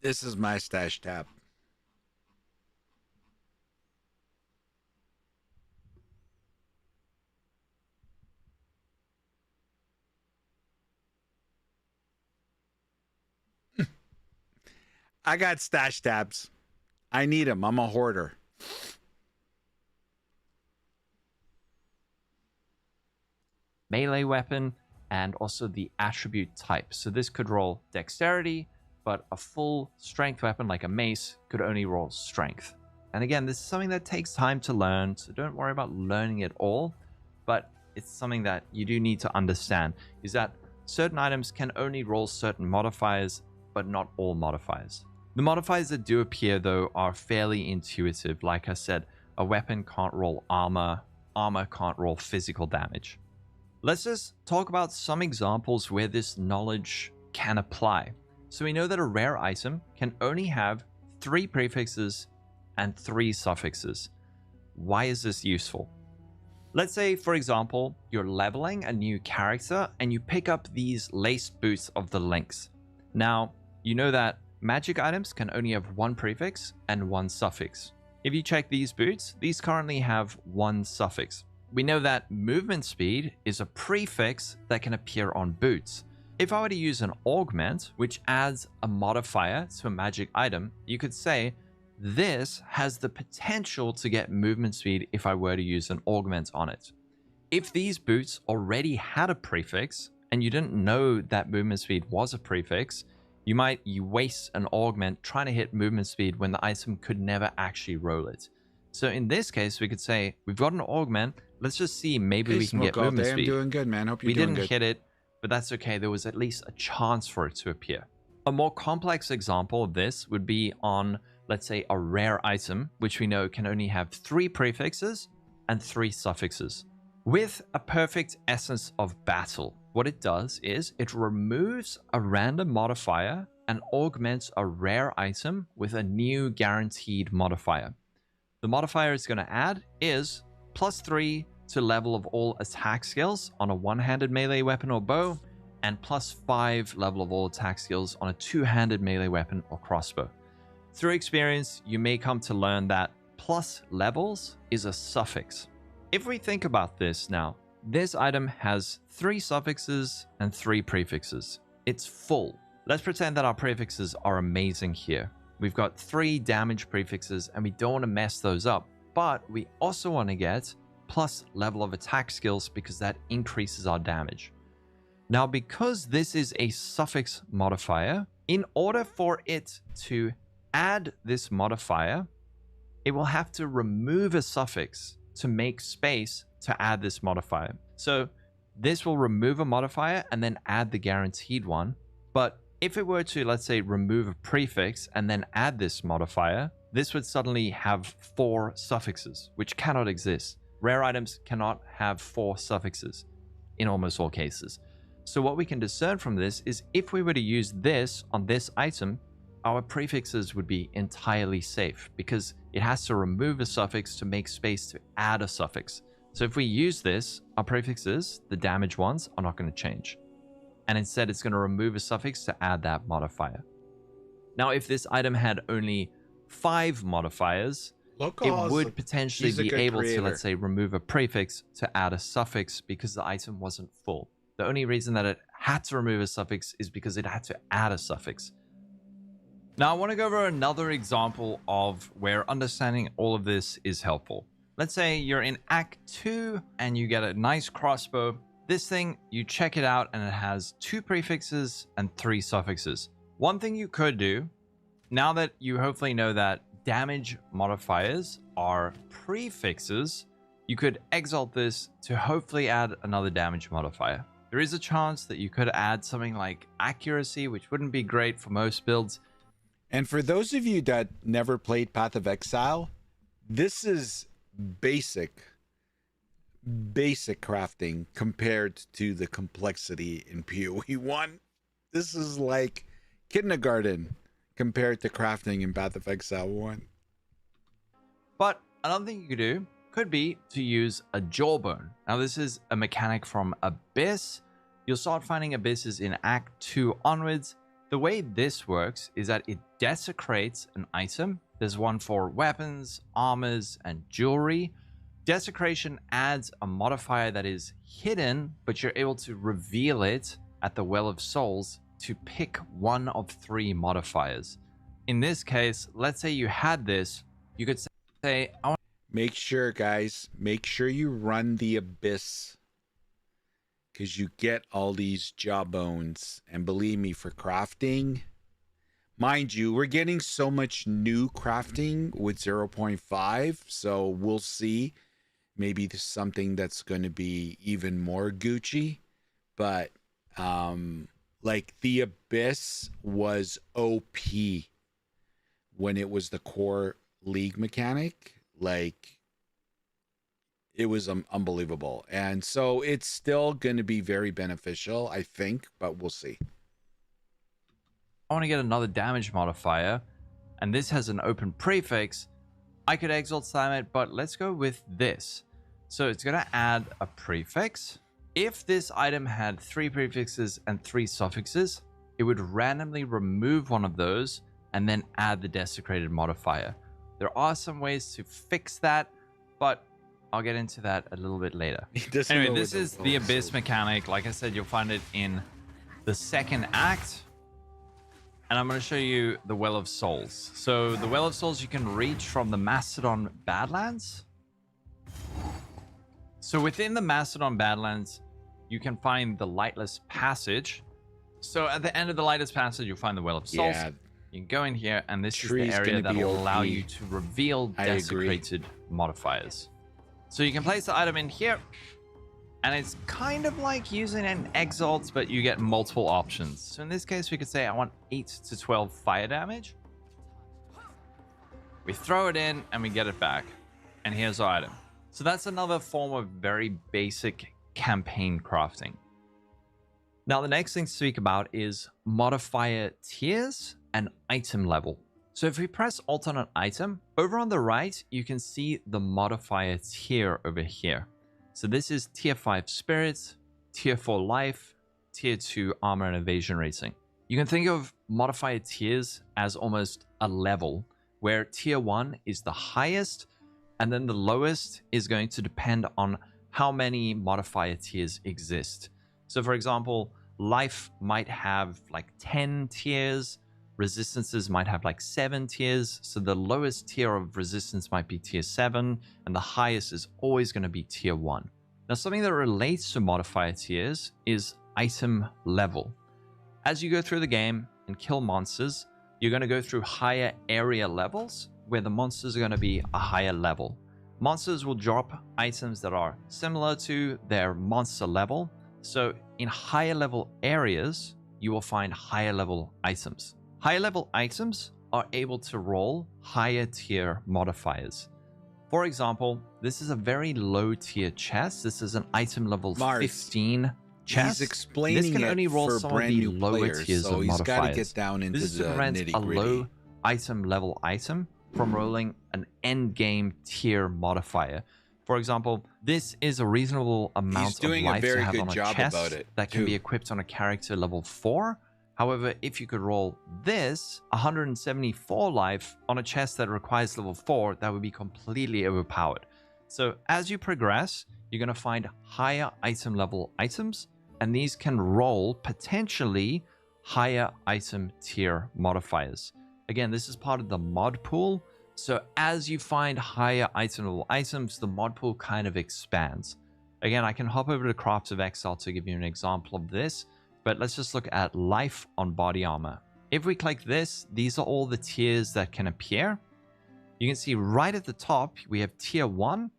This is my stash tab. I got stash tabs. I need them. I'm a hoarder.
Melee weapon and also the attribute type. So this could roll dexterity, but a full strength weapon like a mace could only roll strength. And again, this is something that takes time to learn, so don't worry about learning it all, but it's something that you do need to understand, is that certain items can only roll certain modifiers, but not all modifiers. The modifiers that do appear, though, are fairly intuitive. Like I said, a weapon can't roll armor, armor can't roll physical damage. Let's just talk about some examples where this knowledge can apply. So we know that a rare item can only have 3 prefixes and 3 suffixes. Why is this useful? Let's say, for example, you're leveling a new character and you pick up these laced boots of the Lynx. Now, you know that magic items can only have 1 prefix and 1 suffix. If you check these boots, these currently have 1 suffix. We know that movement speed is a prefix that can appear on boots. If I were to use an augment, which adds a modifier to a magic item, you could say this has the potential to get movement speed if I were to use an augment on it. If these boots already had a prefix and you didn't know that movement speed was a prefix, you waste an augment trying to hit movement speed when the item could never actually roll it. So in this case, we could say we've got an augment. Let's just see, maybe we can get movement speed.
I'm doing good, man. Hope you're
We
doing
didn't
good.
hit it, but that's okay. There was at least a chance for it to appear. A more complex example of this would be on, let's say, a rare item, which we know can only have 3 prefixes and 3 suffixes. With a perfect essence of battle, what it does is it removes a random modifier and augments a rare item with a new guaranteed modifier. The modifier it's going to add is +3 to level of all attack skills on a one-handed melee weapon or bow, and +5 level of all attack skills on a two-handed melee weapon or crossbow. Through experience, you may come to learn that plus levels is a suffix. If we think about this now, this item has 3 suffixes and 3 prefixes. It's full. Let's pretend that our prefixes are amazing here. We've got 3 damage prefixes and we don't want to mess those up, but we also want to get plus level of attack skills because that increases our damage. Now, because this is a suffix modifier, in order for it to add this modifier, it will have to remove a suffix to make space to add this modifier. So this will remove a modifier and then add the guaranteed one. But if it were to, let's say, remove a prefix and then add this modifier, this would suddenly have 4 suffixes, which cannot exist. Rare items cannot have 4 suffixes in almost all cases. So what we can discern from this is if we were to use this on this item, our prefixes would be entirely safe because it has to remove a suffix to make space to add a suffix. So if we use this, our prefixes, the damaged ones, are not going to change. And instead it's going to remove a suffix to add that modifier. Now, if this item had only 5 modifiers, it would potentially be able to, let's say, remove a prefix to add a suffix because the item wasn't full. The only reason that it had to remove a suffix is because it had to add a suffix. Now, I want to go over another example of where understanding all of this is helpful. Let's say you're in Act 2 and you get a nice crossbow. This thing, you check it out and it has 2 prefixes and 3 suffixes. One thing you could do, now that you hopefully know that damage modifiers are prefixes, you could exalt this to hopefully add another damage modifier. There is a chance that you could add something like accuracy, which wouldn't be great for most builds.
And for those of you that never played Path of Exile, this is basic crafting compared to the complexity in POE 1. This is like kindergarten compared to crafting in Path of Exile 1.
But another thing you could do could be to use a jawbone. Now, this is a mechanic from Abyss. You'll start finding abysses in Act 2 onwards. The way this works is that it desecrates an item. There's one for weapons, armors, and jewelry. Desecration adds a modifier that is hidden, but you're able to reveal it at the Well of Souls to pick one of 3 modifiers. In this case, let's say you had this, you could say, I want.
Make sure, guys, make sure you run the Abyss, because you get all these jawbones. And believe me, for crafting, mind you, we're getting so much new crafting with 0.5, so we'll see. Maybe there's something that's going to be even more Gucci, but like the Abyss was OP when it was the core League mechanic. Like, it was unbelievable. And so it's still going to be very beneficial, I think, but we'll see.
I want to get another damage modifier, and this has an open prefix. I could exalt slam it, but let's go with this. So it's going to add a prefix. If this item had 3 prefixes and 3 suffixes, it would randomly remove one of those and then add the desecrated modifier. There are some ways to fix that, but I'll get into that a little bit later. Anyway, this is the Abyss mechanic. Like I said, you'll find it in the 2nd act. And I'm going to show you the Well of Souls. So the Well of Souls you can reach from the Mastodon Badlands. So within the Mastodon Badlands, you can find the Lightless Passage. So at the end of the Lightless Passage, you'll find the Well of Souls. Yeah. You can go in here, and this is the area that will allow you to reveal desecrated modifiers. So you can place the item in here, and it's kind of like using an exalt, but you get multiple options. So in this case, we could say I want 8 to 12 fire damage. We throw it in, and we get it back. And here's our item. So that's another form of very basic campaign crafting. Now, the next thing to speak about is modifier tiers and item level. So if we press Alt on an item, over on the right, you can see the modifier tier over here. So this is tier 5 spirits, tier 4 life, tier 2 armor and evasion rating. You can think of modifier tiers as almost a level where tier 1 is the highest, and then the lowest is going to depend on how many modifier tiers exist. So for example, life might have like 10 tiers, resistances might have like 7 tiers. So the lowest tier of resistance might be tier 7, and the highest is always going to be tier 1. Now, something that relates to modifier tiers is item level. As you go through the game and kill monsters, you're going to go through higher area levels where the monsters are going to be a higher level. monsters will drop items that are similar to their monster level. So in higher level areas, you will find higher level items. Higher level items are able to roll higher tier modifiers. For example, this is a very low tier chest. This is an item level
Mars,
15 chest.
He's explaining
this can
it
only roll
for
some
brand
of the
new
lower
players,
tiers
so
of
he's got to
modifiers.
get down into
This
the
prevents a
nitty-gritty.
low item level item from rolling an end game tier modifier. For example, this is a reasonable amount of
doing a
life
very
to have
good
on a
job
chest
about it,
that can be
too.
equipped on a character level 4. However, if you could roll this 174 life on a chest that requires level 4, that would be completely overpowered. So as you progress, you're going to find higher item level items, and these can roll potentially higher item tier modifiers. Again, this is part of the mod pool. So as you find higher item level items, the mod pool kind of expands. Again, I can hop over to Crafts of Exile to give you an example of this, but let's just look at life on body armor. If we click this, these are all the tiers that can appear. You can see right at the top, we have tier 1.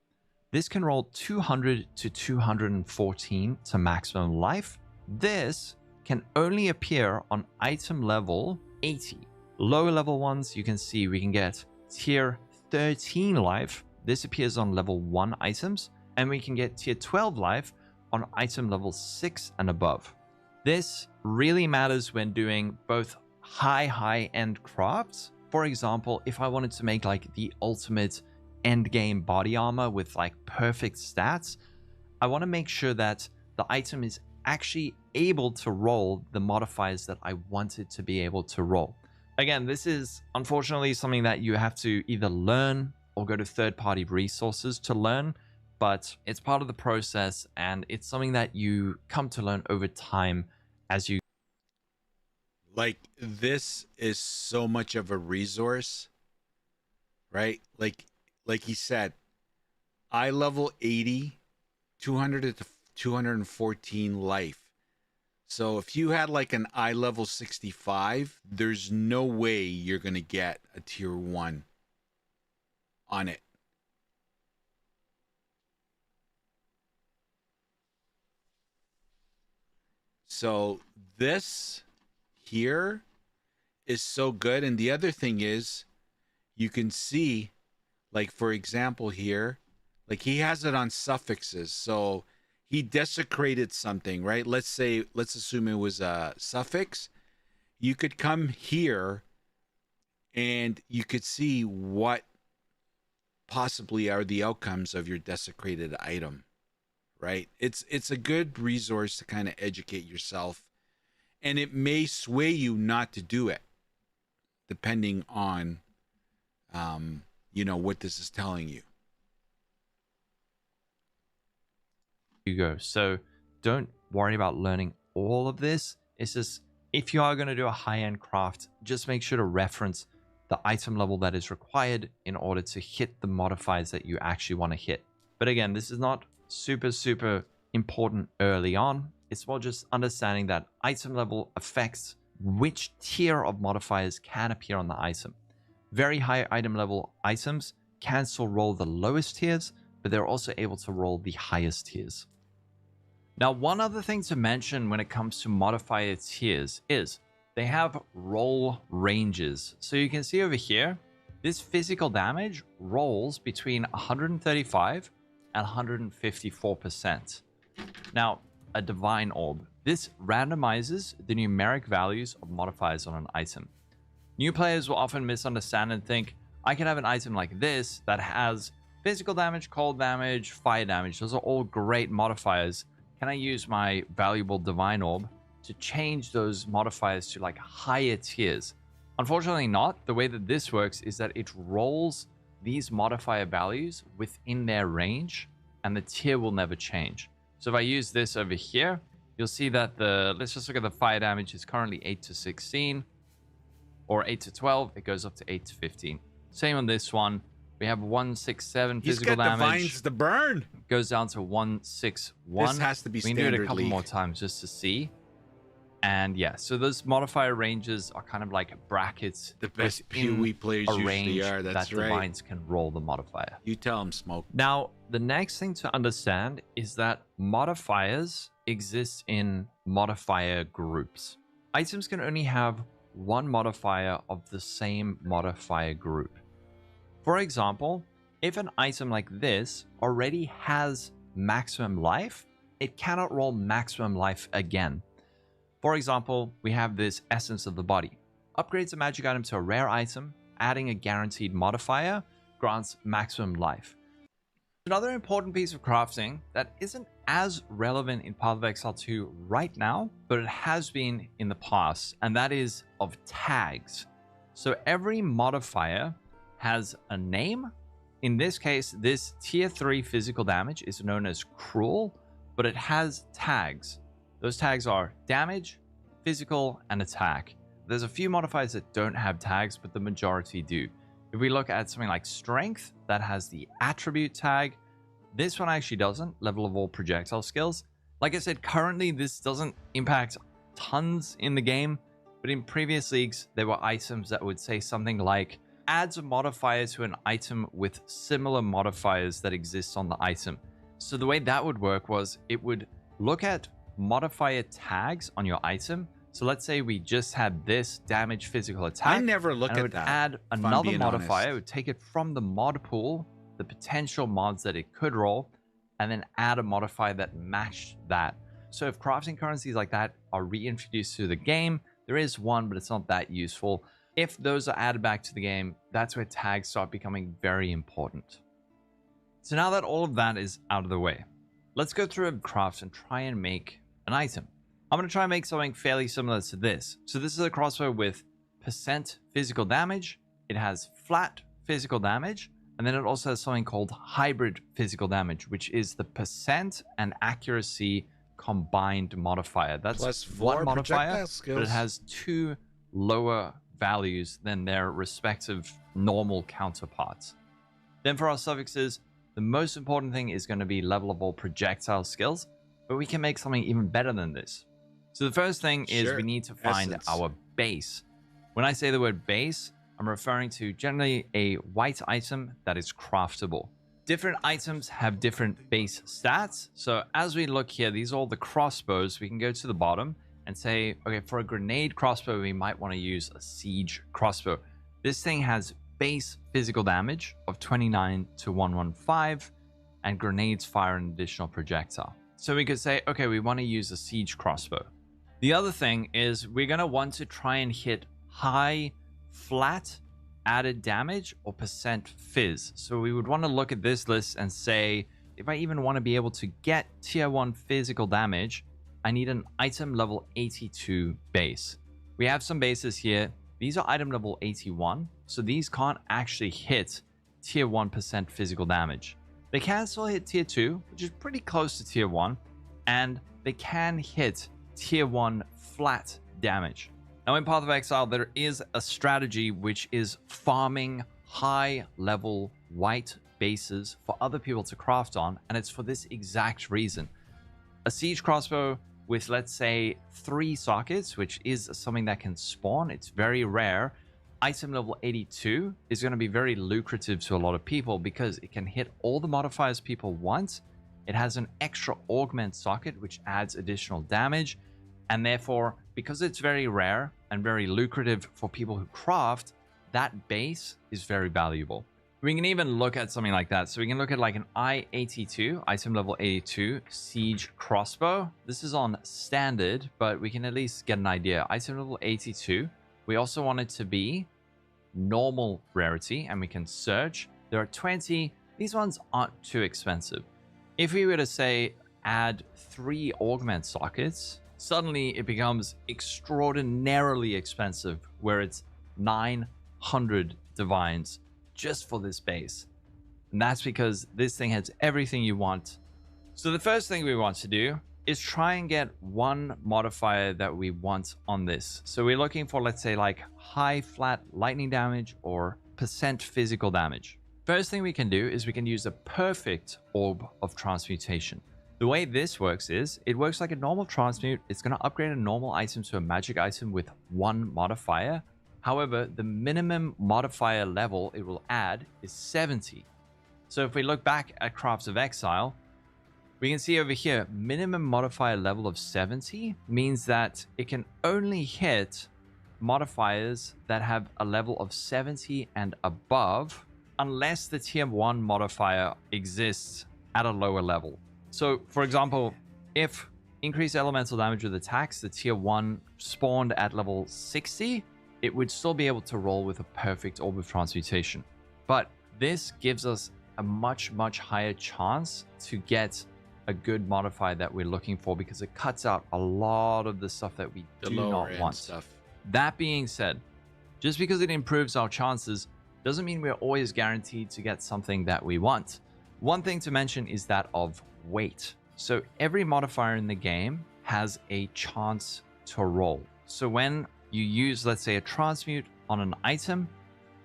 This can roll 200 to 214 to maximum life. This can only appear on item level 80. Lower level ones, you can see we can get tier 13 life. This appears on level 1 items, and we can get tier 12 life on item level 6 and above. This really matters when doing both high-end crafts. For example, if I wanted to make like the ultimate end game body armor with like perfect stats, I want to make sure that the item is actually able to roll the modifiers that I want it to be able to roll. Again, this is unfortunately something that you have to either learn or go to third-party resources to learn, but it's part of the process, and it's something that you come to learn over time as you...
Like, this is so much of a resource, right? Like he said, eye level 80, 200 to 214 life. So if you had like an eye level 65, there's no way you're going to get a tier 1 on it. So this here is so good. And the other thing is, you can see, like, for example here, like he has it on suffixes. So he desecrated something, right? Let's assume it was a suffix. You could come here and you could see what possibly are the outcomes of your desecrated item, right? It's a good resource to kind of educate yourself, and it may sway you not to do it depending on what this is telling you.
go. So don't worry about learning all of this. It's just, if you are going to do a high-end craft, just make sure to reference the item level that is required in order to hit the modifiers that you actually want to hit. But again, this is not super important early on. It's more just understanding that item level affects which tier of modifiers can appear on the item. Very high item level items can still roll the lowest tiers, but they're also able to roll the highest tiers. Now, one other thing to mention when it comes to modifier tiers is they have roll ranges. So you can see over here, this physical damage rolls between 135 and 154%. Now, a divine orb. This randomizes the numeric values of modifiers on an item. New players will often misunderstand and think, I can have an item like this that has physical damage, cold damage, fire damage. Those are all great modifiers. Can I use my valuable divine orb to change those modifiers to like higher tiers? Unfortunately not. The way that this works is that it rolls these modifier values within their range, and the tier will never change. So if I use this over here, you'll see that let's just look at the fire damage is currently 8 to 16 or 8 to 12. It goes up to 8 to 15. Same on this one. We have 167 physical damage.
He's got divines to burn.
Goes down to 161.
This has to be
We can do it a couple
standard
more
league.
times just to see. And yeah, so those modifier ranges are kind of like brackets.
The best
within
POE players
a
usually
range
are. That's
that
right.
divines can roll the modifier.
You tell them, Smoke.
Now, the next thing to understand is that modifiers exist in modifier groups. Items can only have one modifier of the same modifier group. For example, if an item like this already has maximum life, it cannot roll maximum life again. For example, we have this Essence of the Body. Upgrades a magic item to a rare item, adding a guaranteed modifier, grants maximum life. Another important piece of crafting that isn't as relevant in Path of Exile 2 right now, but it has been in the past, and that is of tags. So every modifier has a name. In this case, this tier 3 physical damage is known as Cruel, but it has tags. Those tags are damage, physical, and attack. There's a few modifiers that don't have tags, but the majority do. If we look at something like Strength, that has the attribute tag. This one actually doesn't, level of all projectile skills. Like I said, currently this doesn't impact tons in the game, but in previous leagues, there were items that would say something like, adds a modifier to an item with similar modifiers that exist on the item. So the way that would work was, it would look at modifier tags on your item. So let's say we just had this damage, physical, attack.
I never look
and it
at
would
that.
add
if I'm
another
being
modifier.
honest.
It would take it from the mod pool, the potential mods that it could roll, and then add a modifier that matched that. So if crafting currencies like that are reintroduced to the game, there is one, but it's not that useful. If those are added back to the game, that's where tags start becoming very important. So now that all of that is out of the way, let's go through a craft and try and make an item. I'm going to try and make something fairly similar to this. So this is a crossbow with % physical damage. It has flat physical damage. And then it also has something called hybrid physical damage, which is the % and accuracy combined modifier. That's
Plus
one
4
modifier,
projectile
but
skills.
it has 2 lower values than their respective normal counterparts. Then for our suffixes, the most important thing is going to be level of all projectile skills, but we can make something even better than this. So the first thing is
Sure.
we need to find
Essence.
our base. When I say the word base, I'm referring to generally a white item that is craftable. Different items have different base stats. So as we look here, these are all the crossbows. We can go to the bottom and say, okay, for a grenade crossbow, we might want to use a siege crossbow. This thing has base physical damage of 29 to 115, and grenades fire an additional projectile. So we could say, okay, we want to use a siege crossbow. The other thing is we're going to want to try and hit high flat added damage or % fizz. So we would want to look at this list and say, if I even want to be able to get tier 1 physical damage, I need an item level 82 base. We have some bases here. These are item level 81, so these can't actually hit tier 1% physical damage. They can still hit tier 2, which is pretty close to tier 1, and they can hit tier 1 flat damage. Now in Path of Exile, there is a strategy which is farming high level white bases for other people to craft on, and it's for this exact reason. A siege crossbow with, let's say, 3 sockets, which is something that can spawn, it's very rare. Item level 82 is going to be very lucrative to a lot of people because it can hit all the modifiers people want. It has an extra augment socket, which adds additional damage. And therefore, because it's very rare and very lucrative for people who craft, that base is very valuable. We can even look at something like that. So we can look at like an I-82, item level 82, siege crossbow. This is on standard, but we can at least get an idea. Item level 82. We also want it to be normal rarity, and we can search. There are 20. These ones aren't too expensive. If we were to say add 3 augment sockets, suddenly it becomes extraordinarily expensive, where it's 900 divines just for this base. And that's because this thing has everything you want. So the first thing we want to do is try and get one modifier that we want on this. So we're looking for, let's say, like high flat lightning damage or % physical damage. First thing we can do is we can use a perfect orb of transmutation. The way this works is, it works like a normal transmute. It's going to upgrade a normal item to a magic item with 1 modifier. However, the minimum modifier level it will add is 70. So if we look back at Crafts of Exile, we can see over here, minimum modifier level of 70 means that it can only hit modifiers that have a level of 70 and above, unless the tier 1 modifier exists at a lower level. So, for example, if increased elemental damage with attacks, the tier 1 spawned at level 60, it would still be able to roll with a perfect Orb of Transmutation. But this gives us a much, much higher chance to get a good modifier that we're looking for, because it cuts out a lot of the stuff that we do not want.
Stuff.
That being said, just because it improves our chances doesn't mean we're always guaranteed to get something that we want. One thing to mention is that of weight. So every modifier in the game has a chance to roll. So when you use, let's say, a transmute on an item,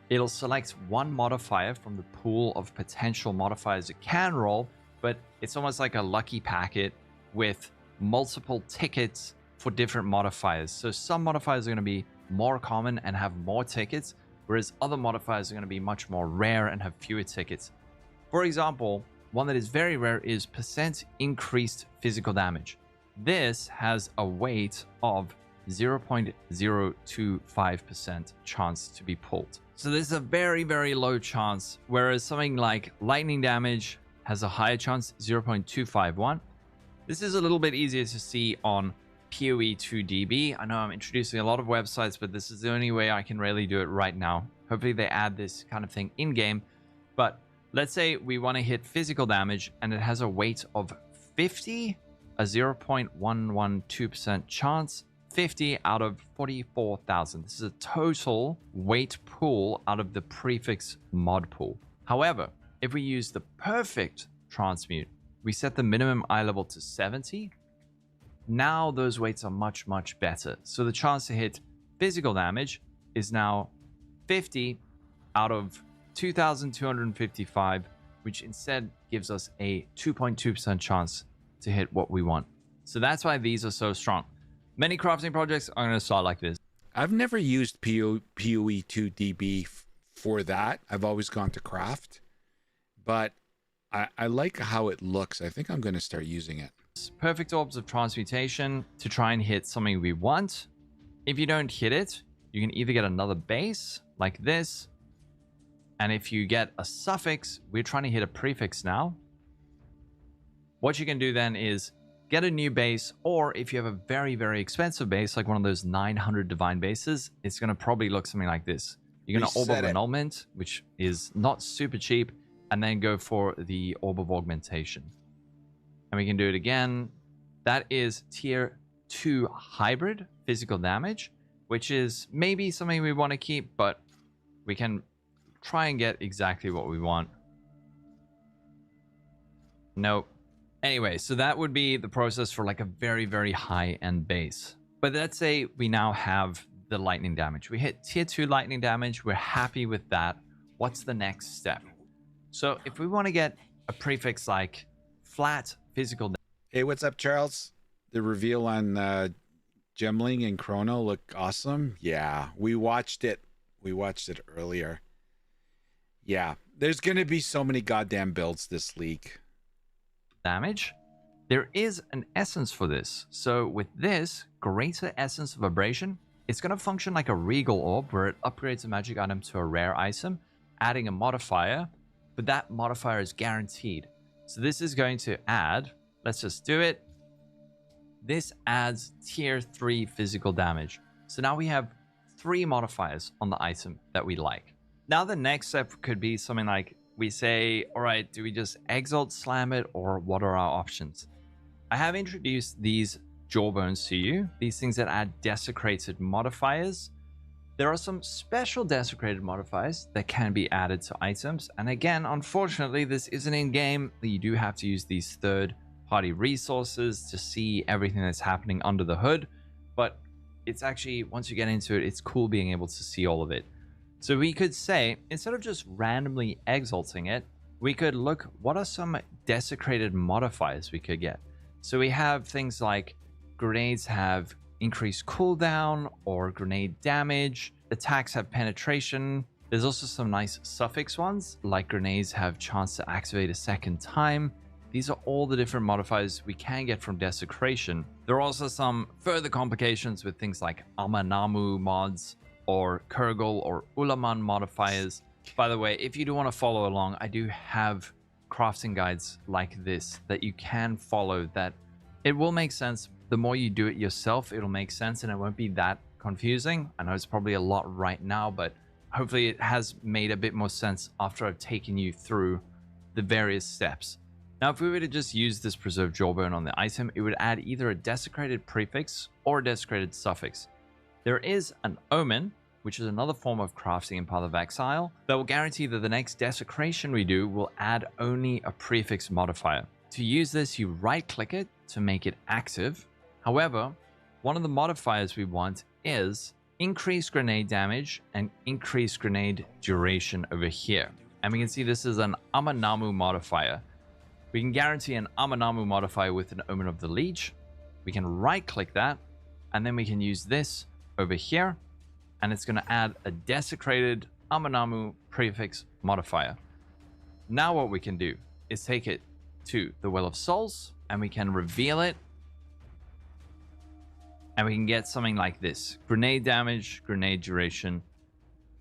it'll select 1 modifier from the pool of potential modifiers it can roll, but it's almost like a lucky packet with multiple tickets for different modifiers. So some modifiers are going to be more common and have more tickets, whereas other modifiers are going to be much more rare and have fewer tickets. For example, one that is very rare is % increased physical damage. This has a weight of 0.025% chance to be pulled. So this is a very, very low chance, whereas something like lightning damage has a higher chance, 0.251. This is a little bit easier to see on POE 2DB. I know I'm introducing a lot of websites, but this is the only way I can really do it right now. Hopefully they add this kind of thing in-game. But let's say we want to hit physical damage and it has a weight of 50, a 0.112% chance, 50 out of 44,000. This is a total weight pool out of the prefix mod pool. However, if we use the perfect transmute, we set the minimum eye level to 70. Now those weights are much, much better. So the chance to hit physical damage is now 50 out of 2,255, which instead gives us a 2.2% chance to hit what we want. So that's why these are so strong. Many crafting projects are going to start like this.
I've never used POE 2DB for that. I've always gone to craft, but I like how it looks. I think I'm going to start using it.
Perfect orbs of transmutation to try and hit something we want. If you don't hit it, you can either get another base like this, and if you get a suffix, we're trying to hit a prefix now. What you can do then is get a new base, or if you have a very, very expensive base, like one of those 900 divine bases, it's going to probably look something like this. You're going to Orb of Annulment, which is not super cheap, and then go for the Orb of Augmentation. And we can do it again. That is tier 2 hybrid physical damage, which is maybe something we want to keep, but we can try and get exactly what we want. Nope. Anyway, so that would be the process for like a very, very high-end base. But let's say we now have the lightning damage. We hit tier 2 lightning damage. We're happy with that. What's the next step? So if we want to get a prefix like flat physical damage.
Hey, what's up, Charles? The reveal on Gemling and Chrono look awesome. Yeah, we watched it. We watched it earlier. Yeah, there's going to be so many goddamn builds this league.
Damage. There is an essence for this. So with this, Greater Essence of Abrasion, it's going to function like a Regal Orb where it upgrades a magic item to a rare item, adding a modifier, but that modifier is guaranteed. So this is going to add, let's just do it. This adds tier 3 physical damage. So now we have 3 modifiers on the item that we like. Now the next step could be something like, we say, all right, do we just Exalt Slam it, or what are our options? I have introduced these Jawbones to you, these things that add desecrated modifiers. There are some special desecrated modifiers that can be added to items. And again, unfortunately, this isn't in-game. You do have to use these third-party resources to see everything that's happening under the hood. But it's actually, once you get into it, it's cool being able to see all of it. So we could say, instead of just randomly exalting it, we could look what are some desecrated modifiers we could get. So we have things like grenades have increased cooldown or grenade damage, attacks have penetration. There's also some nice suffix ones, like grenades have chance to activate a second time. These are all the different modifiers we can get from desecration. There are also some further complications with things like Amanamu mods or Kurgle or Ulaman modifiers. By the way, if you do want to follow along, I do have crafting guides like this that you can follow, that it will make sense. The more you do it yourself, it'll make sense and it won't be that confusing. I know it's probably a lot right now, but hopefully it has made a bit more sense after I've taken you through the various steps. Now, if we were to just use this preserved jawbone on the item, it would add either a desecrated prefix or a desecrated suffix. There is an omen, which is another form of crafting in Path of Exile, that will guarantee that the next desecration we do will add only a prefix modifier. To use this, you right-click it to make it active. However, one of the modifiers we want is increased grenade damage and increased grenade duration over here. And we can see this is an Amanamu modifier. We can guarantee an Amanamu modifier with an Omen of the Leech. We can right-click that, and then we can use this over here, and it's going to add a desecrated Amanamu prefix modifier. Now what we can do is take it to the Well of Souls, and we can reveal it, and we can get something like this: grenade damage, grenade duration.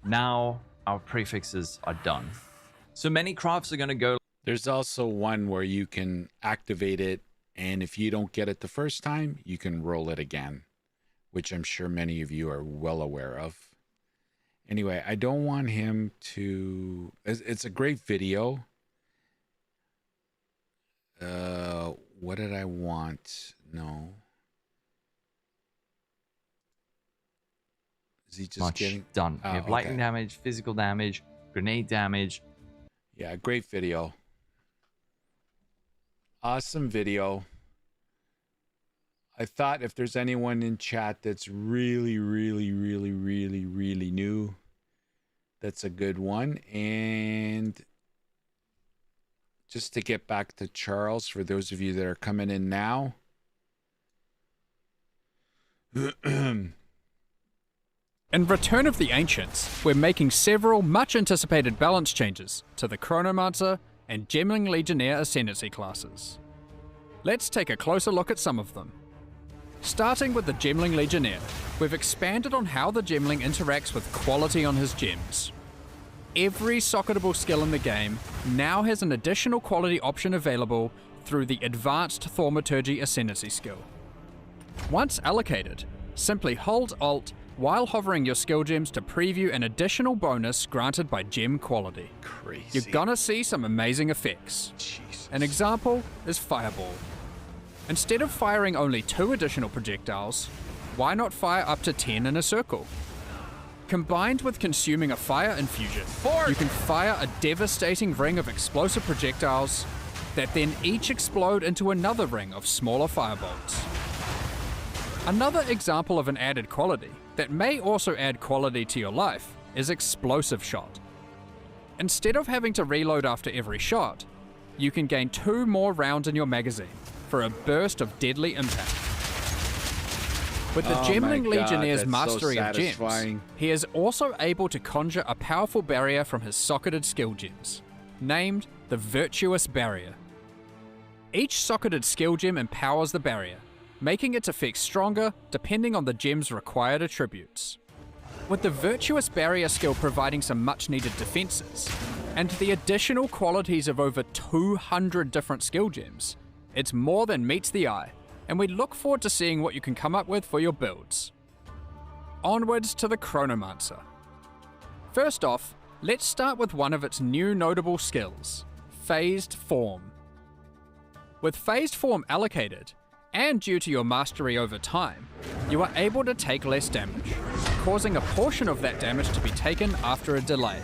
Now our prefixes are done. So many crafts are going to go.
There's also one where you can activate it, and if you don't get it the first time, you can roll it again, which I'm sure many of you are well aware of. Anyway, I don't want him to... It's a great video. What did I want? No. Is he just getting...
Done.
Oh,
we have lightning damage, physical damage, grenade damage.
Yeah, great video. Awesome video. I thought if there's anyone in chat that's really new, that's a good one. And just to get back to Charles, for those of you that are coming in now.
In Return of the Ancients, we're making several much anticipated balance changes to the Chronomancer and Gemling Legionnaire Ascendancy classes. Let's take a closer look at some of them. Starting with the Gemling Legionnaire, we've expanded on how the Gemling interacts with quality on his gems. Every socketable skill in the game now has an additional quality option available through the Advanced Thaumaturgy Ascendancy skill. Once allocated, simply hold Alt while hovering your skill gems to preview an additional bonus granted by gem quality.
Crazy.
You're gonna see some amazing effects.
Jesus.
An example is Fireball. Instead of firing only 2 additional projectiles, why not fire up to 10 in a circle? Combined with consuming a fire infusion, you can fire a devastating ring of explosive projectiles that then each explode into another ring of smaller firebolts. Another example of an added quality that may also add quality to your life is Explosive Shot. Instead of having to reload after every shot, you can gain 2 more rounds in your magazine for a burst of deadly impact. With the Gemling Legionnaire's mastery of gems, he is also able to conjure a powerful barrier from his socketed skill gems, named the Virtuous Barrier. Each socketed skill gem empowers the barrier, making its effects stronger depending on the gem's required attributes. With the Virtuous Barrier skill providing some much needed defenses, and the additional qualities of over 200 different skill gems, it's more than meets the eye, and we look forward to seeing what you can come up with for your builds. Onwards to the Chronomancer. First off, let's start with one of its new notable skills, Phased Form. With Phased Form allocated, and due to your mastery over time, you are able to take less damage, causing a portion of that damage to be taken after a delay.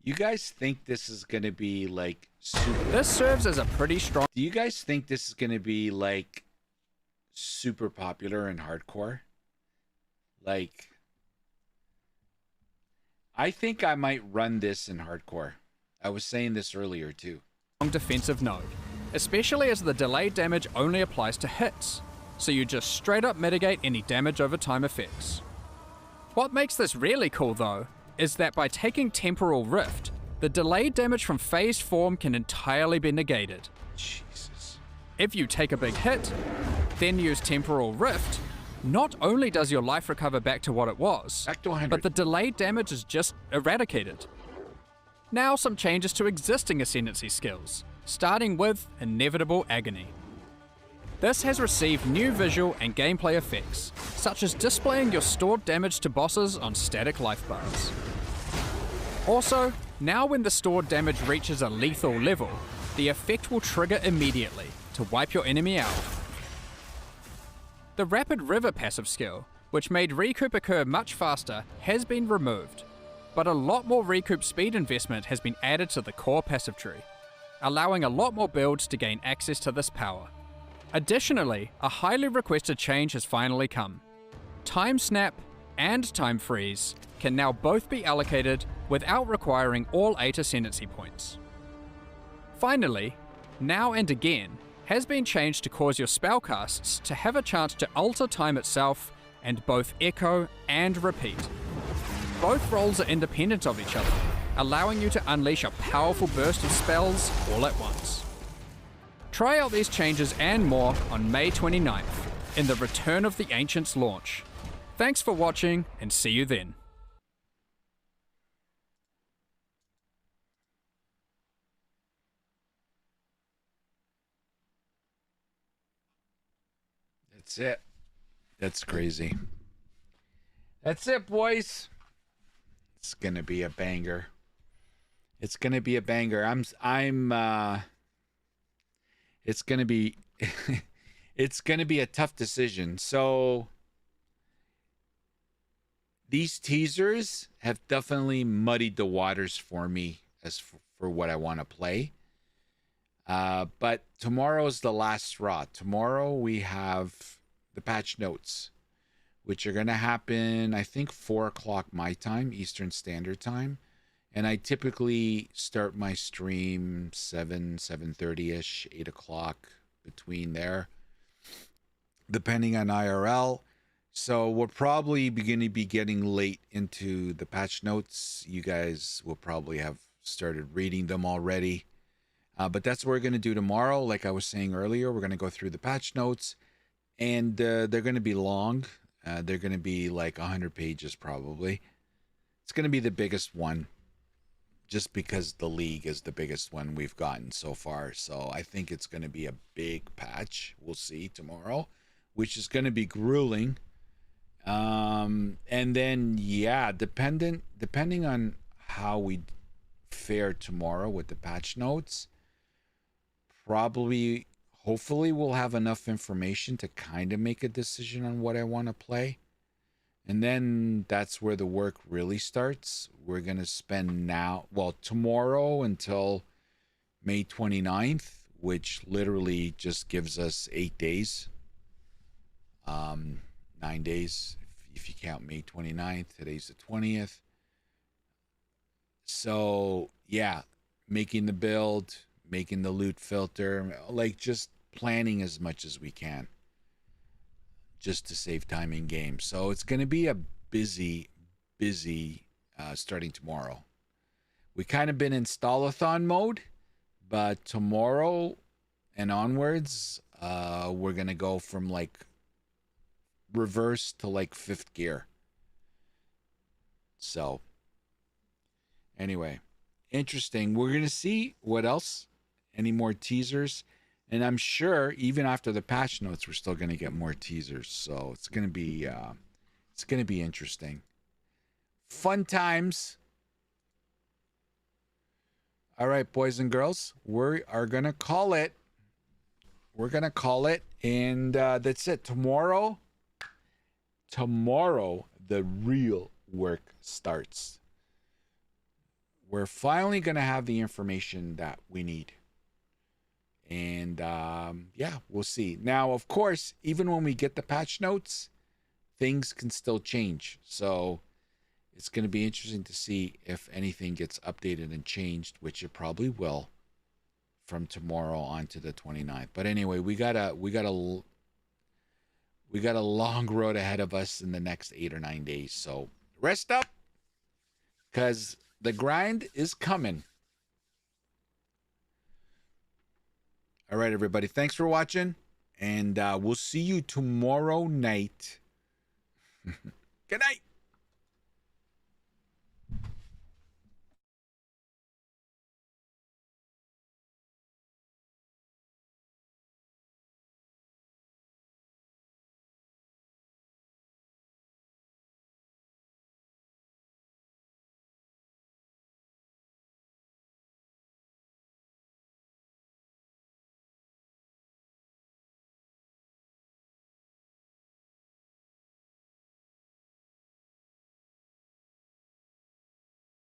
You guys think this is going to be like super...
This serves as a pretty strong...
Do you guys think this is going to be like super popular in hardcore? Like, I think I might run this in hardcore. I was saying this earlier too.
defensive node, especially as the delayed damage only applies to hits, so you just straight up mitigate any damage over time effects. What makes this really cool though, is that by taking Temporal Rift, the delayed damage from phased form can entirely be negated.
Jesus.
If you take a big hit, then use Temporal Rift, not only does your life recover back to what it was,
Back to 100.
but the delayed damage is just eradicated. Now some changes to existing Ascendancy skills, starting with Inevitable Agony. This has received new visual and gameplay effects, such as displaying your stored damage to bosses on static life bars. Also, now when the stored damage reaches a lethal level, the effect will trigger immediately to wipe your enemy out. The Rapid River passive skill, which made recoup occur much faster, has been removed, but a lot more recoup speed investment has been added to the core passive tree, allowing a lot more builds to gain access to this power. Additionally, a highly requested change has finally come. Time Snap and Time Freeze can now both be allocated without requiring all 8 Ascendancy points. Finally, Now and Again has been changed to cause your spellcasts to have a chance to alter time itself and both echo and repeat. Both roles are independent of each other, allowing you to unleash a powerful burst of spells all at once. Try out these changes and more on May 29th in the Return of the Ancients launch. Thanks for watching and see you then.
That's it. That's crazy. That's it, boys. It's gonna be a banger. It's gonna be a banger. It's gonna be it's gonna be a tough decision. So these teasers have definitely muddied the waters for me as for what I want to play. But tomorrow's the last straw. Tomorrow we have the patch notes, which are going to happen, I think, 4 o'clock my time, Eastern Standard Time. And I typically start my stream 7:30ish, 8 o'clock, between there, depending on IRL. So we're probably going to be getting late into the patch notes. You guys will probably have started reading them already. But that's what we're going to do tomorrow. Like I was saying earlier, we're going to go through the patch notes. And they're going to be long. They're going to be like 100 pages probably. It's going to be the biggest one, just because the League is the biggest one we've gotten so far. So I think it's going to be a big patch. We'll see tomorrow, which is going to be grueling. And then, yeah, depending on how we fare tomorrow with the patch notes, probably, hopefully we'll have enough information to kind of make a decision on what I want to play. And then that's where the work really starts. We're going to spend tomorrow until May 29th, which literally just gives us 8 days. 9 days, if you count May 29th. Today's the 20th. So, yeah, making the build, making the loot filter, like just planning as much as we can, just to save time in game. So it's going to be a busy starting tomorrow. We kind of been in stall-a-thon mode, but tomorrow and onwards, we're going to go from like reverse to like 5th gear. So anyway, interesting. We're going to see what else, any more teasers. And I'm sure even after the patch notes, we're still going to get more teasers. So it's going to be interesting. Fun times. All right, boys and girls, we are going to call it. We're going to call it. And that's it. Tomorrow, the real work starts. We're finally going to have the information that we need. And yeah, we'll see. Now, of course, even when we get the patch notes, things can still change. So it's going to be interesting to see if anything gets updated and changed, which it probably will, from tomorrow on to the 29th. But anyway, we got a long road ahead of us in the next 8 or 9 days. So rest up, because the grind is coming. All right, everybody. Thanks for watching, and we'll see you tomorrow night. Good night.